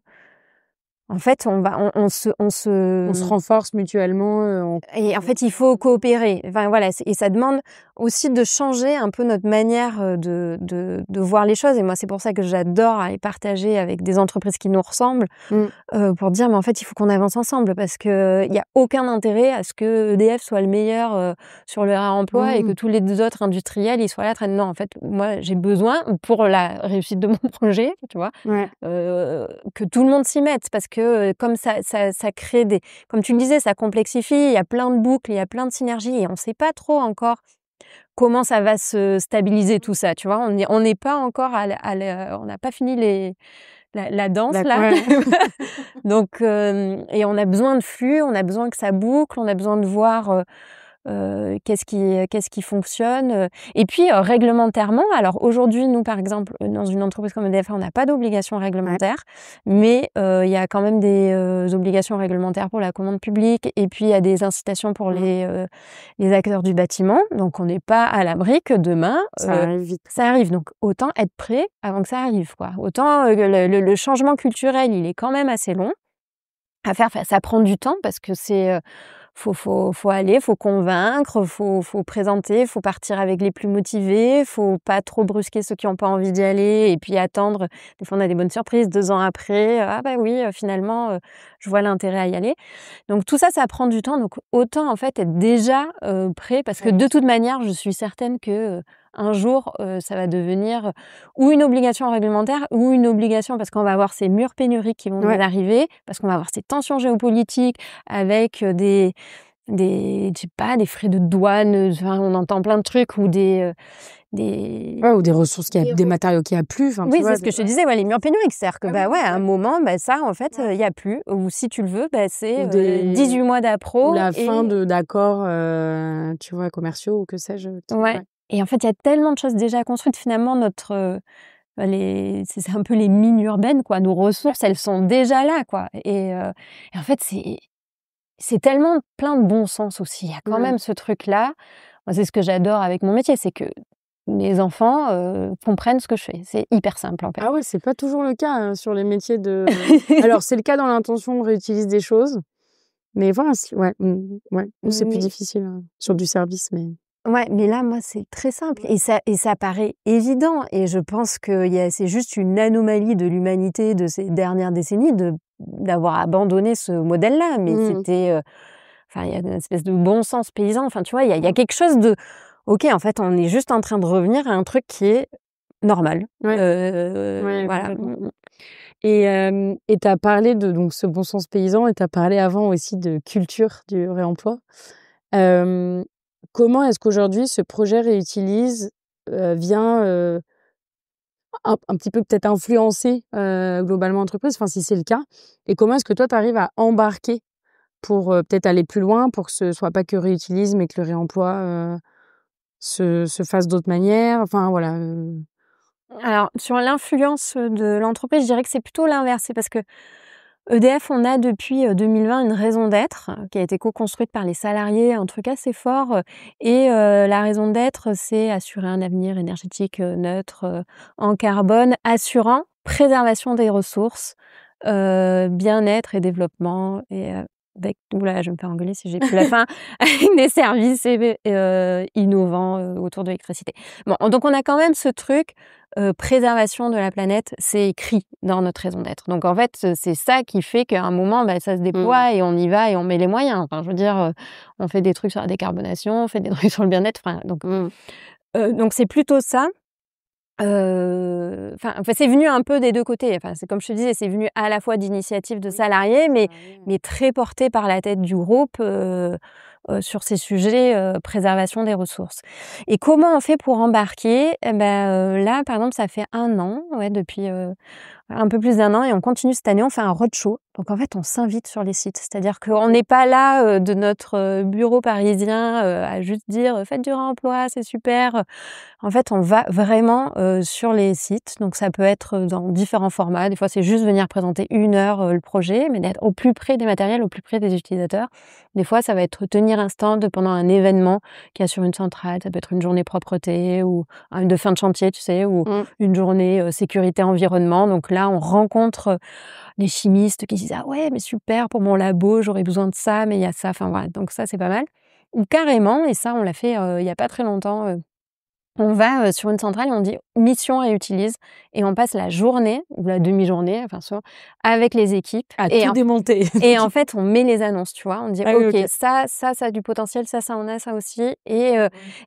en fait, on se renforce mutuellement. Et en fait, il faut coopérer. Enfin voilà, et ça demande aussi de changer un peu notre manière de voir les choses. Et moi, c'est pour ça que j'adore aller partager avec des entreprises qui nous ressemblent, pour dire, mais en fait, il faut qu'on avance ensemble parce que il y a aucun intérêt à ce que EDF soit le meilleur sur le réemploi et que tous les autres industriels ils soient là. Non, en fait, moi, j'ai besoin pour la réussite de mon projet, tu vois, que tout le monde s'y mette parce que comme ça crée comme tu le disais, ça complexifie, il y a plein de boucles, il y a plein de synergies et on sait pas trop encore comment ça va se stabiliser tout ça, tu vois. On n'est pas encore on n'a pas fini la danse là. Donc et on a besoin de flux, on a besoin que ça boucle, on a besoin de voir qu'est-ce qui fonctionne. Et puis réglementairement, alors aujourd'hui nous par exemple dans une entreprise comme EDF on n'a pas d'obligation réglementaire, mais il y a quand même des obligations réglementaires pour la commande publique et puis il y a des incitations pour les acteurs du bâtiment, donc on n'est pas à l'abri que demain ça arrive vite. Ça arrive, donc autant être prêt avant que ça arrive, quoi. Autant le changement culturel il est quand même assez long. à faire. Enfin, ça prend du temps parce que c'est, faut aller, faut convaincre, faut présenter, faut partir avec les plus motivés, faut pas trop brusquer ceux qui ont pas envie d'y aller et puis attendre. Des fois, on a des bonnes surprises 2 ans après: «Ah bah oui, finalement, je vois l'intérêt à y aller». Donc tout ça, ça prend du temps, donc autant en fait être déjà, prêt parce que Ouais, de toute manière, je suis certaine que, un jour, ça va devenir, ou une obligation réglementaire ou une obligation parce qu'on va avoir ces murs pénuriques qui vont nous ouais, arriver, parce qu'on va avoir ces tensions géopolitiques avec, je sais pas, des frais de douane, enfin on entend plein de trucs ou des ouais, ou des ressources des des matériaux qui a plus, enfin, tu oui, c'est vois? ce que je te disais, ouais, les murs pénuriques. C'est-à-dire que, Ah oui, bah, ouais, oui, à un ouais. moment, bah, ça, en fait, Ouais. il y a plus ou si tu le veux, bah, c'est, Ou des 18 mois ou d'appro la fin et d'accords, tu vois, commerciaux ou que sais-je, ouais ouais. et en fait, il y a tellement de choses déjà construites. Finalement, notre, les c'est un peu les mines urbaines, quoi. Nos ressources, elles sont déjà là, quoi et en fait, c'est tellement plein de bon sens aussi. Il y a quand Ouais. même ce truc-là. Moi, c'est ce que j'adore avec mon métier, c'est que mes enfants, comprennent ce que je fais. C'est hyper simple, en fait. Ah ouais, c'est pas toujours le cas, sur les métiers de alors c'est le cas dans l'intention, on réutilise des choses, mais voilà, ouais, ouais, nous c'est plus Mais difficile, sur du service, mais ouais, mais là, moi, c'est très simple et ça paraît évident et je pense que c'est juste une anomalie de l'humanité de ces dernières décennies d'avoir abandonné ce modèle-là. Mais mmh. c'était, enfin, il y a une espèce de bon sens paysan. Enfin, tu vois, il y a quelque chose de OK, en fait, on est juste en train de revenir à un truc qui est normal. Ouais, ouais, Voilà. complètement. Et tu as parlé de donc ce bon sens paysan et tu as parlé avant aussi de culture du réemploi. Hem, Comment est-ce qu'aujourd'hui ce projet réutilise, vient, un petit peu peut-être influencer, globalement l'entreprise? Enfin, si c'est le cas, et comment est-ce que toi tu arrives à embarquer pour, peut-être aller plus loin, pour que ce soit pas que réutilise, mais que le réemploi, se fasse d'autres manières? Enfin voilà, Alors, sur l'influence, de l'entreprise, je dirais que c'est plutôt l'inverse. C'est parce que EDF, on a depuis, 2020 une raison d'être, qui a été co-construite par les salariés, un truc assez fort, et la raison d'être, c'est assurer un avenir énergétique, neutre, en carbone, assurant préservation des ressources, bien-être et développement et avec ouh là, je vais me faire engueuler si j'ai plus la fin, avec des services innovants, autour de l'électricité. Bon, donc on a quand même ce truc, préservation de la planète, c'est écrit dans notre raison d'être. Donc en fait, c'est ça qui fait qu'à un moment, bah, ça se mmh, déploie et on y va et on met les moyens. Enfin, je veux dire, on fait des trucs sur la décarbonation, on fait des trucs sur le bien-être, enfin mmh. donc c'est plutôt ça. Enfin, c'est venu un peu des 2 côtés. Enfin, c'est comme je te disais, c'est venu à la fois d'initiatives de Oui, salariés, mais salariés, très porté par la tête du groupe, sur ces sujets, préservation des ressources. Et comment on fait pour embarquer? Et ben, là, par exemple, ça fait 1 an, ouais, depuis, un peu plus d'1 an et on continue cette année, on fait un roadshow. Donc en fait, on s'invite sur les sites. C'est-à-dire qu'on n'est pas là, de notre, bureau parisien, à juste dire: «Faites du réemploi, c'est super». En fait, on va vraiment, sur les sites. Donc ça peut être, dans différents formats. Des fois, c'est juste venir présenter 1 heure, le projet, mais d'être au plus près des matériels, au plus près des utilisateurs. Des fois, ça va être tenir un stand pendant un événement qu'il y a sur une centrale. Ça peut être une journée propreté ou de fin de chantier, tu sais, ou mmh. une journée, sécurité environnement. Donc là, on rencontre, des chimistes qui disent: «Ah ouais, mais super, pour mon labo, j'aurais besoin de ça, mais il y a ça». Enfin voilà, donc ça, c'est pas mal. Ou carrément, et ça, on l'a fait, il y a pas très longtemps, on va, sur une centrale et on dit: «Mission réutilise» et on passe la journée ou la demi-journée, enfin selon, avec les équipes À tout démonter. et en fait, on met les annonces, tu vois? On dit: Ah oui, «OK, OK. ça a du potentiel, ça en a, ça aussi» et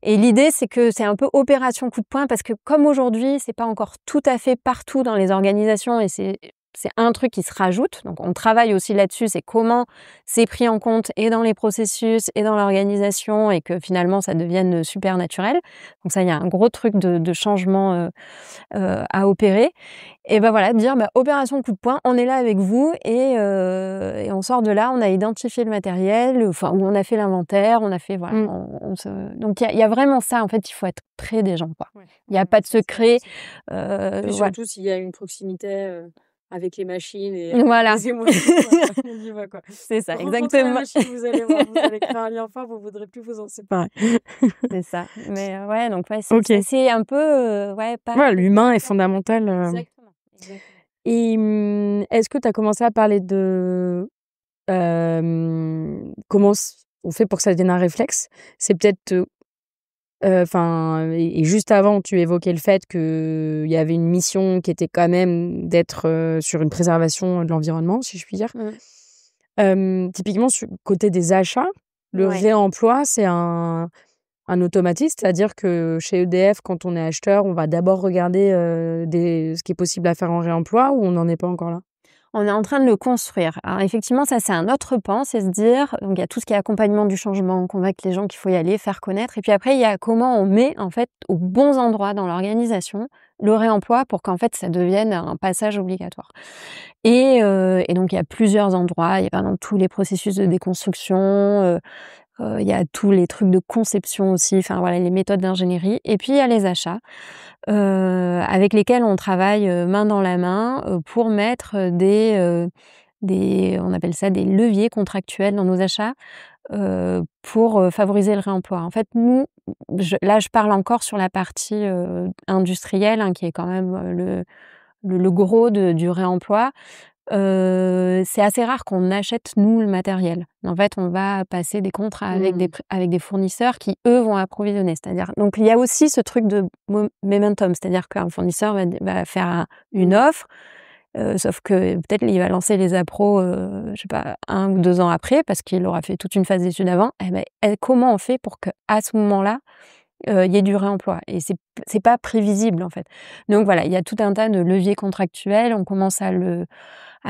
l'idée, c'est que c'est un peu opération coup de poing parce que comme aujourd'hui, c'est pas encore tout à fait partout dans les organisations et c'est un truc qui se rajoute, donc on travaille aussi là-dessus, c'est comment c'est pris en compte et dans les processus et dans l'organisation et que finalement ça devienne, super naturel. Donc ça, il y a un gros truc de changement, à opérer et ben voilà, dire: «Bah, opération coup de poing, on est là avec vous et on sort de là, on a identifié le matériel, enfin, ou on a fait l'inventaire, on a fait voilà, Mmh. on se» donc il y a vraiment ça, en fait, il faut être près des gens, quoi. Ouais, Il y a ouais, pas de c'est ça secret, aussi. Puis voilà. surtout s'il y a une proximité, avec les machines et Voilà. les émotions, on y va, quoi. C'est ça, Vous rencontrez la exactement. machine, vous allez voir, vous allez créer un lien fort, vous voudrez plus vous en séparer. C'est ça, mais ouais, donc ouais, OK. c'est un peu, ouais, pas Ouais, l'humain est fondamental, exactement, exactement. et est-ce que tu as commencé à parler comment on fait pour que ça devienne un réflexe? C'est peut-être, enfin et juste avant, tu évoquais le fait qu'il y avait une mission qui était quand même d'être, sur une préservation de l'environnement, si je puis dire. Typiquement côté des achats, le Ouais. réemploi, c'est un automatisme, c'est-à-dire que chez EDF, quand on est acheteur, on va d'abord regarder, ce qui est possible à faire en réemploi ou on n'en est pas encore là? On est en train de le construire. Alors effectivement, ça c'est un autre pan, c'est se dire, donc il y a tout ce qui est accompagnement du changement, convaincre les gens qu'il faut y aller, faire connaître. Et puis après, il y a comment on met en fait aux bons endroits dans l'organisation le réemploi pour qu'en fait ça devienne un passage obligatoire. Et donc il y a plusieurs endroits. Il y a par exemple tous les processus de déconstruction. Il y a tous les trucs de conception aussi, enfin voilà, les méthodes d'ingénierie. Et puis il y a les achats, avec lesquels on travaille main dans la main pour mettre on appelle ça des leviers contractuels dans nos achats pour favoriser le réemploi. En fait, nous, là, je parle encore sur la partie industrielle, hein, qui est quand même le gros du réemploi. C'est assez rare qu'on achète, nous, le matériel. En fait, on va passer des contrats avec des fournisseurs qui, eux, vont approvisionner. C'est-à-dire, donc il y a aussi ce truc de momentum, c'est-à-dire qu'un fournisseur va faire une offre, sauf que peut-être il va lancer les appros, je sais pas, 1 ou 2 ans après, parce qu'il aura fait toute une phase d'études avant. Eh ben, comment on fait pour qu'à ce moment-là, il y ait du réemploi? Et c'est pas prévisible, en fait. Donc voilà, il y a tout un tas de leviers contractuels. On commence à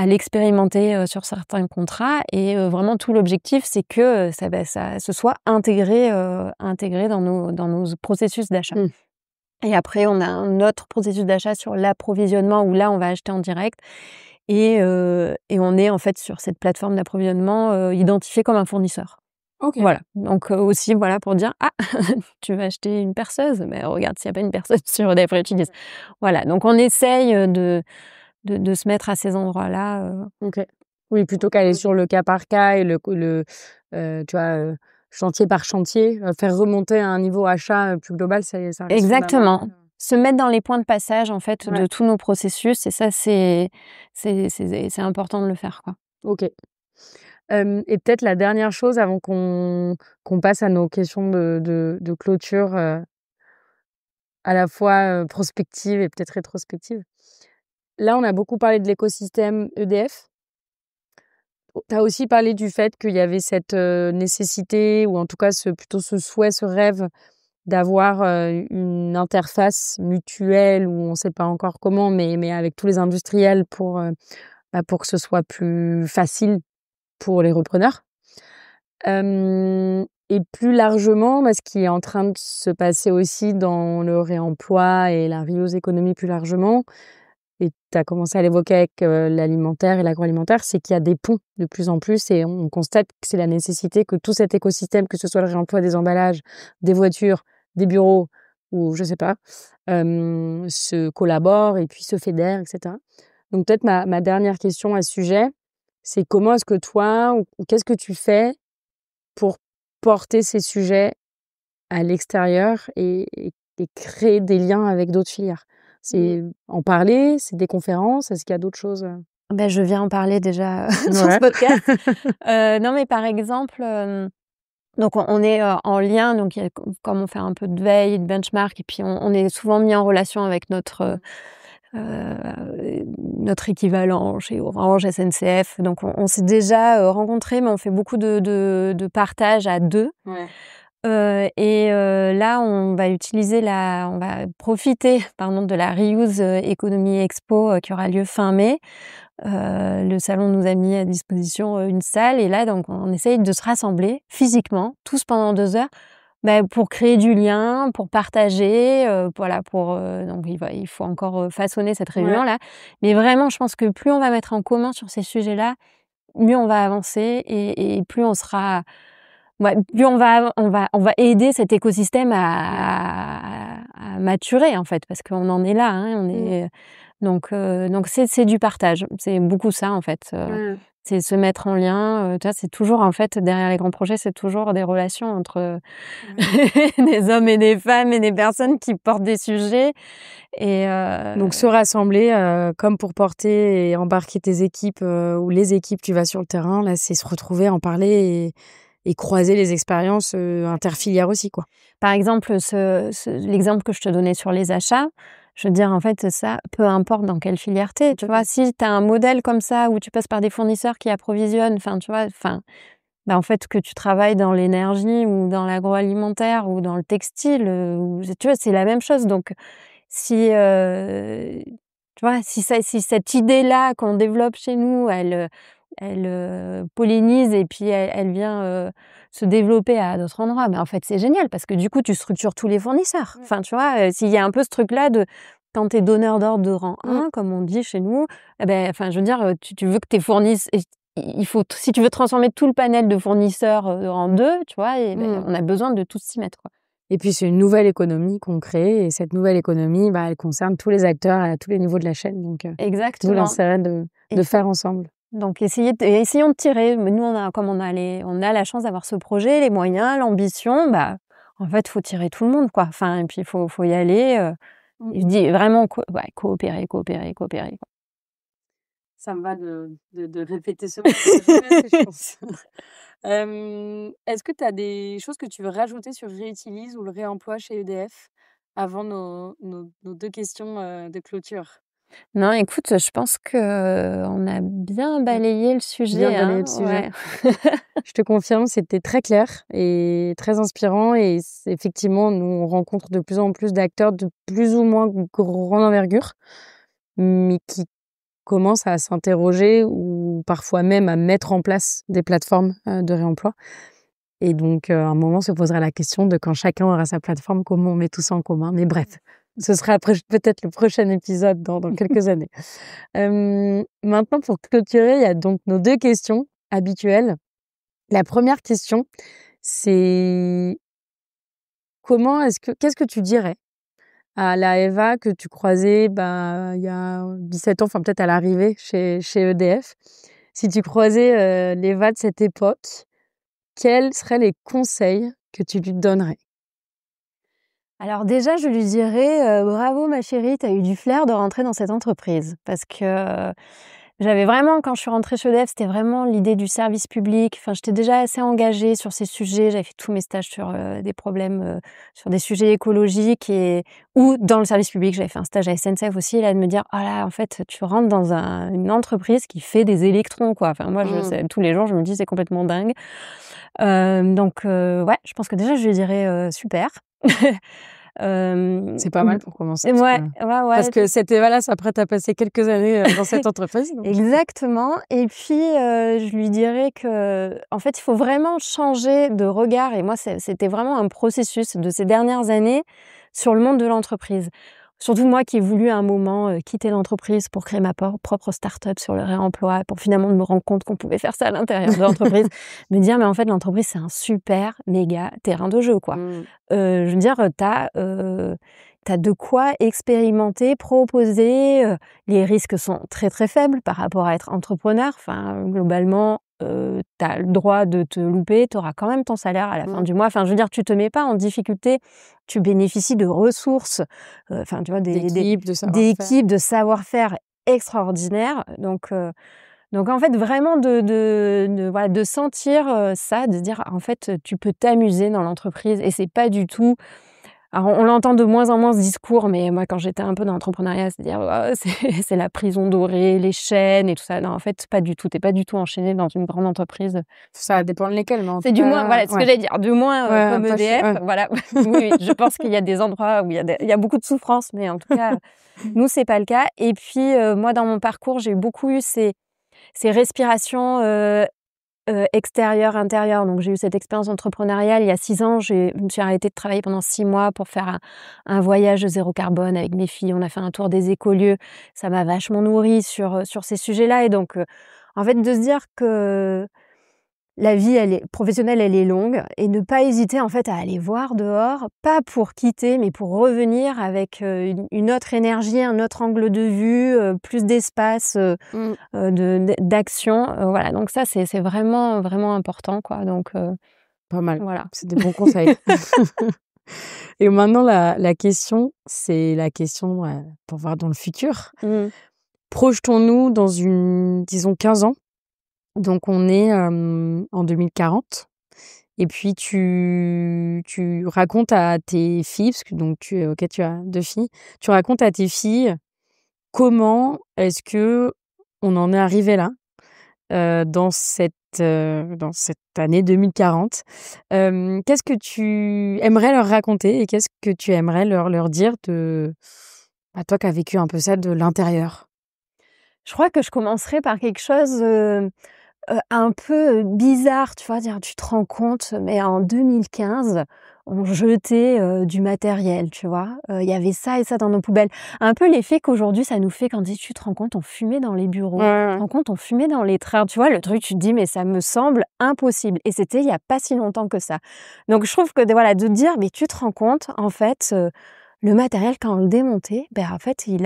l'expérimenter sur certains contrats et vraiment tout l'objectif, c'est que ça se soit intégré dans nos processus d'achat. Et après, on a un autre processus d'achat sur l'approvisionnement où là, on va acheter en direct et on est en fait sur cette plateforme d'approvisionnement identifié comme un fournisseur. OK. Voilà, donc aussi voilà pour dire: «Ah, tu veux acheter une perceuse? Mais regarde s'il y a pas une perceuse sur EDF Réutilise». Voilà, donc on essaye de se mettre à ces endroits-là. OK. Oui, plutôt qu'aller sur le cas par cas et tu vois, chantier par chantier, faire remonter à un niveau achat, plus global, ça risque Exactement. fondamentalement. Se mettre dans les points de passage en fait Ouais, de tous nos processus et ça c'est important de le faire, quoi. OK. Et peut-être la dernière chose avant qu'on passe à nos questions de clôture, à la fois, prospective et peut-être rétrospective. Là, on a beaucoup parlé de l'écosystème EDF. Tu as aussi parlé du fait qu'il y avait cette, nécessité ou en tout cas plutôt ce souhait, ce rêve d'avoir, une interface mutuelle ou on ne sait pas encore comment, mais avec tous les industriels pour que ce soit plus facile pour les repreneurs. Et plus largement, ce qui est en train de se passer aussi dans le réemploi et la reuse économie plus largement, et tu as commencé à l'évoquer avec, l'alimentaire et l'agroalimentaire, c'est qu'il y a des ponts de plus en plus et on constate que c'est la nécessité que tout cet écosystème, que ce soit le réemploi des emballages, des voitures, des bureaux ou je sais pas, se collaborent et puis se fédèrent et cetera. Donc peut-être ma dernière question à ce sujet, c'est comment est-ce que toi ou qu'est-ce que tu fais pour porter ces sujets à l'extérieur et créer des liens avec d'autres filières? C'est en parler? C'est des conférences? Est-ce qu'il y a d'autres choses? Ben je viens en parler déjà sur ce Ouais. podcast. Non mais par exemple, donc on est en lien, donc il y a comme on fait un peu de veille, de benchmark et puis on est souvent mis en relation avec notre équivalent chez Orange, SNCF. Donc on s'est déjà rencontrés, mais on fait beaucoup de partage à 2. Ouais. Là, on va profiter, pardon, de la Reuse Economy Expo qui aura lieu fin mai. Le salon nous a mis à disposition une salle et là, donc, on essaye de se rassembler physiquement, tous pendant 2 heures, pour créer du lien, pour partager, voilà, donc il faut encore façonner cette Ouais. réunion-là. Mais vraiment, je pense que plus on va mettre en commun sur ces sujets-là, mieux on va avancer et plus on sera ouais, plus on va aider cet écosystème à maturer, en fait, parce qu'on en est là, hein, on est donc c'est du partage. C'est beaucoup ça, en fait, Ouais. c'est se mettre en lien, tu vois? C'est toujours en fait derrière les grands projets, c'est toujours des relations entre des hommes et des femmes et des personnes qui portent des sujets et Donc se rassembler, comme pour porter et embarquer tes équipes, ou les équipes, tu vas sur le terrain, là, c'est se retrouver, en parler et croiser les expériences, interfilières aussi, quoi. par exemple, l'exemple que je te donnais sur les achats, je veux dire, en fait, ça, peu importe dans quelle filière tu es, tu vois? Si tu as un modèle comme ça où tu passes par des fournisseurs qui approvisionnent, enfin, tu vois? Enfin, bah, en fait, que tu travailles dans l'énergie ou dans l'agroalimentaire ou dans le textile, ou tu vois? C'est la même chose donc si, tu vois? Si cette idée-là qu'on développe chez nous, elle pollinise et puis elle vient, se développer à d'autres endroits, mais en fait, c'est génial parce que du coup, tu structures tous les fournisseurs. Mmh. Enfin, tu vois? S'il y a un peu ce truc-là de quand tu es donneur d'ordre de rang Mmh. 1, comme on dit chez nous, et beh, enfin, je veux dire, tu veux que tes fournisses et il faut si tu veux transformer tout le panel de fournisseurs, en 2, tu vois? Et beh, Mmh. on a besoin de tous s'y mettre, quoi. Et puis c'est une nouvelle économie qu'on crée et cette nouvelle économie, bah, elle concerne tous les acteurs à tous les niveaux de la chaîne, donc d'où Exactement. l'intérêt de Et faire ensemble. donc essayons de tirer. Mais nous, comme on a la chance d'avoir ce projet, les moyens, l'ambition, bah, en fait, faut tirer tout le monde, quoi. Enfin, et puis faut y aller, Mmh. je dis vraiment ouais, coopérer, coopérer, coopérer, quoi. Ça me va de répéter ce mot toute la journée, je pense. Est-ce que tu as des choses que tu veux rajouter sur réutilise ou le réemploi chez EDF avant nos 2 questions, de clôture? Non, écoute, je pense qu'on a bien Mmh. balayé le Bien sujet, balayé hein, le sujet. ouais. Je te confirme, c'était très clair et très inspirant et c'est effectivement, nous, on rencontre de plus en plus d'acteurs de plus ou moins grande envergure, mais qui commencent à s'interroger ou parfois même à mettre en place des plateformes, de réemploi et donc à un moment se posera la question de quand chacun aura sa plateforme, comment on met tout ça en commun? Mais bref, ce sera peut-être le prochain épisode dans quelques années. Maintenant pour clôturer, il y a donc nos 2 questions habituelles. La première question, c'est qu'est-ce que tu dirais à la Eva que tu croisais, bah, il y a 17 ans, enfin peut-être à l'arrivée chez EDF? Si tu croisais, l'Eva de cette époque, quels seraient les conseils que tu lui donnerais? Alors déjà, je lui dirais, «Bravo ma chérie, tu as eu du flair de rentrer dans cette entreprise». Parce que j'avais vraiment quand je suis rentrée chez EDF, c'était vraiment l'idée du service public. Enfin, j'étais déjà assez engagée sur ces sujets. J'avais fait tous mes stages sur, des problèmes, sur des sujets écologiques ou dans le service public. J'avais fait un stage à SNCF aussi et là, de me dire: «Oh là, en fait, tu rentres dans une entreprise qui fait des électrons, quoi». Enfin, moi, Mmh. tous les jours, je me dis: «C'est complètement dingue». Donc ouais, je pense que déjà, je lui dirais, «Super». C'est pas mal pour commencer Ouais, ouais, parce ouais. que cette Eva-là s'apprête à passer quelques années, dans cette entreprise donc Exactement et puis, je lui dirais qu'en fait, il faut vraiment changer de regard et moi, c'était vraiment un processus de ces dernières années sur le monde de l'entreprise. Surtout moi qui ai voulu à un moment, quitter l'entreprise pour créer ma propre start-up sur le réemploi, pour finalement me rendre compte qu'on pouvait faire ça à l'intérieur de l'entreprise. Me dire: «Mais en fait, l'entreprise, c'est un super méga terrain de jeu, quoi». Mmh. Je veux dire, tu as de quoi expérimenter, proposer, les risques sont très, très faibles par rapport à être entrepreneur. Enfin, globalement, tu as le droit de te louper, tu auras quand même ton salaire à la fin Mmh. du mois. Enfin, je veux dire, tu te mets pas en difficulté, tu bénéficies de ressources, enfin, tu vois, D'équipe, de savoir-faire. d'équipes, de savoir-faire extraordinaires. Donc en fait, vraiment voilà, de sentir, ça, de se dire: «En fait, tu peux t'amuser dans l'entreprise» et c'est pas du tout alors on l'entend de moins en moins ce discours, mais moi quand j'étais un peu dans l'entrepreneuriat, c'est-à-dire: «Oh c'est la prison dorée, les chaînes et tout ça». Non, en fait, pas du tout. Tu es pas du tout enchaîné dans une grande entreprise. Ça dépend de lesquels, mais en C'est tout du moins cas voilà, c'est ce que ouais, j'allais dire, du moins, ouais, comme pas ch EDF, ouais. voilà. Oui, oui, je pense qu'il y a des endroits où il y a beaucoup de souffrance, mais en tout cas, nous, c'est pas le cas et puis, moi, dans mon parcours, j'ai beaucoup eu ces respirations, extérieur, intérieur. Donc j'ai eu cette expérience entrepreneuriale il y a 6 ans. Je me suis arrêtée de travailler pendant 6 mois pour faire un voyage zéro carbone avec mes filles. On a fait un tour des écolieux. Ça m'a vachement nourrie sur ces sujets-là et donc en fait, de se dire que la vie professionnelle, elle est longue et ne pas hésiter en fait à aller voir dehors, pas pour quitter, mais pour revenir avec une autre énergie, un autre angle de vue, plus d'espace Mmh. d'action. Voilà, donc ça, c'est vraiment, vraiment important, quoi. Donc Pas mal. voilà. C'est des bons conseils. Et maintenant, la question, c'est la question pour voir dans le futur. Mmh. Projetons-nous dans disons 15 ans. Donc, on est en 2040. Et puis, tu racontes à tes filles, parce que donc, tu as 2 filles. Tu racontes à tes filles comment est-ce que on en est arrivé là, dans cette année 2040. Qu'est-ce que tu aimerais leur raconter et qu'est-ce que tu aimerais leur dire toi qui as vécu un peu ça de l'intérieur? Je crois que je commencerai par quelque chose, un peu bizarre, tu vois? Dire: «Tu te rends compte, mais en 2015, on jetait, du matériel», tu vois? Il y avait ça et ça dans nos poubelles. Un peu l'effet qu'aujourd'hui ça nous fait quand on dit: «Tu te rends compte, on fumait dans les Ouais, bureaux, tu ouais, te ouais. rends compte, on fumait dans les trains», tu vois? Le truc, tu te dis: «Mais ça me semble impossible» et c'était il y a pas si longtemps que ça. Donc je trouve que de dire: «Mais tu te rends compte, en fait, le matériel quand on le démontait, ben, en fait, il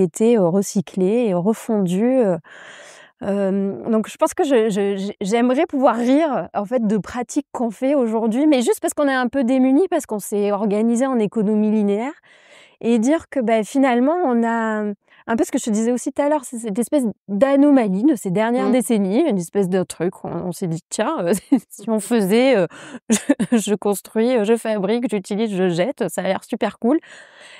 était, recyclé et refondu», donc je pense que j'aimerais pouvoir rire, en fait, de pratiques qu'on fait aujourd'hui, mais juste parce qu'on est un peu démunis, parce qu'on s'est organisé en économie linéaire et dire que, bah, finalement, on a un peu ce que je te disais aussi tout à l'heure, c'est cette espèce d'anomalie de ces dernières Mmh. décennies, une espèce de truc où on s'est dit: «Tiens, si on faisait, je construis, je fabrique, j'utilise, je jette, ça a l'air super cool».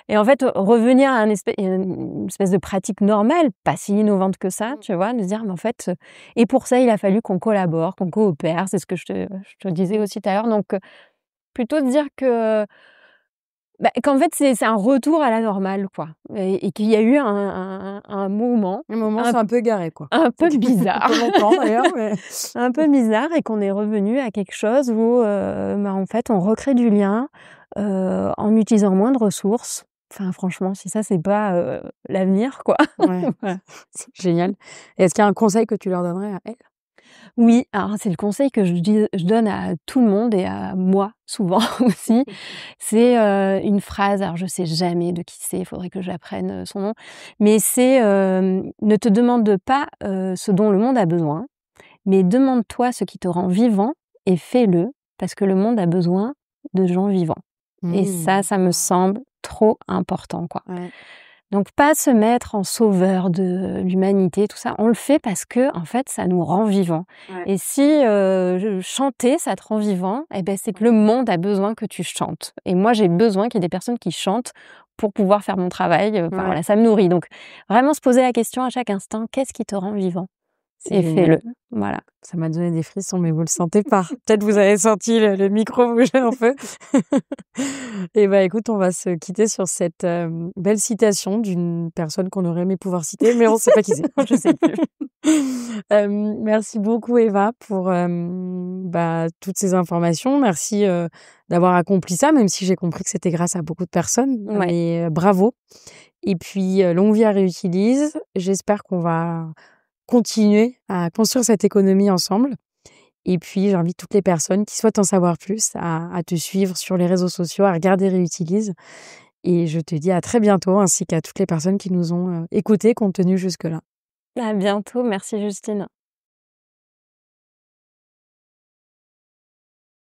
Et en fait, revenir à une espèce de pratique normale, pas si innovante que ça, tu vois? De se dire: «Mais en fait, et pour ça, il a fallu qu'on collabore, qu'on coopère». C'est ce que je te disais aussi tout à l'heure, donc plutôt de dire que, bah, qu'en fait, c'est un retour à la normale, quoi, et qu'il y a eu un moment Un moment, un c'est un peu égaré, quoi. un peu Un bizarre, peu longtemps d'ailleurs, mais un peu bizarre et qu'on est revenu à quelque chose où, bah, en fait, on recrée du lien, en utilisant moins de ressources. Enfin, franchement, si ça, c'est pas, l'avenir, quoi. ouais, Voilà. c'est génial. Et est-ce qu'il y a un conseil que tu leur donnerais à elles? Oui, alors c'est le conseil que je donne à tout le monde et à moi souvent aussi. C'est, une phrase, alors je sais jamais de qui c'est, il faudrait que j'apprenne, son nom, mais c'est, «Ne te demande pas, ce dont le monde a besoin, mais demande-toi ce qui te rend vivant et fais-le, parce que le monde a besoin de gens vivants». Et Mmh. ça me semble trop important, quoi. Ouais, Donc pas se mettre en sauveur de l'humanité, tout ça. On le fait parce que en fait, ça nous rend vivants. ouais. Et si, chanter, ça te rend vivant, eh ben, c'est que le monde a besoin que tu chantes. Et moi, j'ai besoin qu'il y ait des personnes qui chantent pour pouvoir faire mon travail. Enfin Ouais, voilà, ça me nourrit. Donc vraiment se poser la question à chaque instant: «Qu'est-ce qui te rend vivant?» c'est Et génial. fais-le. Voilà. Ça m'a donné des frissons, mais vous le sentez pas. Peut-être vous avez senti le micro bouger un peu. Et bah, écoute, on va se quitter sur cette, belle citation d'une personne qu'on aurait aimé pouvoir citer, mais on sait pas qui c'est. Je sais plus. Merci beaucoup Eva pour, toutes ces informations. Merci, d'avoir accompli ça, même si j'ai compris que c'était grâce à beaucoup de personnes, Ouais. mais, bravo. Et puis, longue vie à Réutilise. J'espère qu'on va continuer à construire cette économie ensemble. Et puis, j'invite toutes les personnes qui souhaitent en savoir plus à te suivre sur les réseaux sociaux, à regarder Réutilise. Et je te dis à très bientôt, ainsi qu'à toutes les personnes qui nous ont écoutés, qui ont tenu jusque-là. À bientôt. Merci Justine.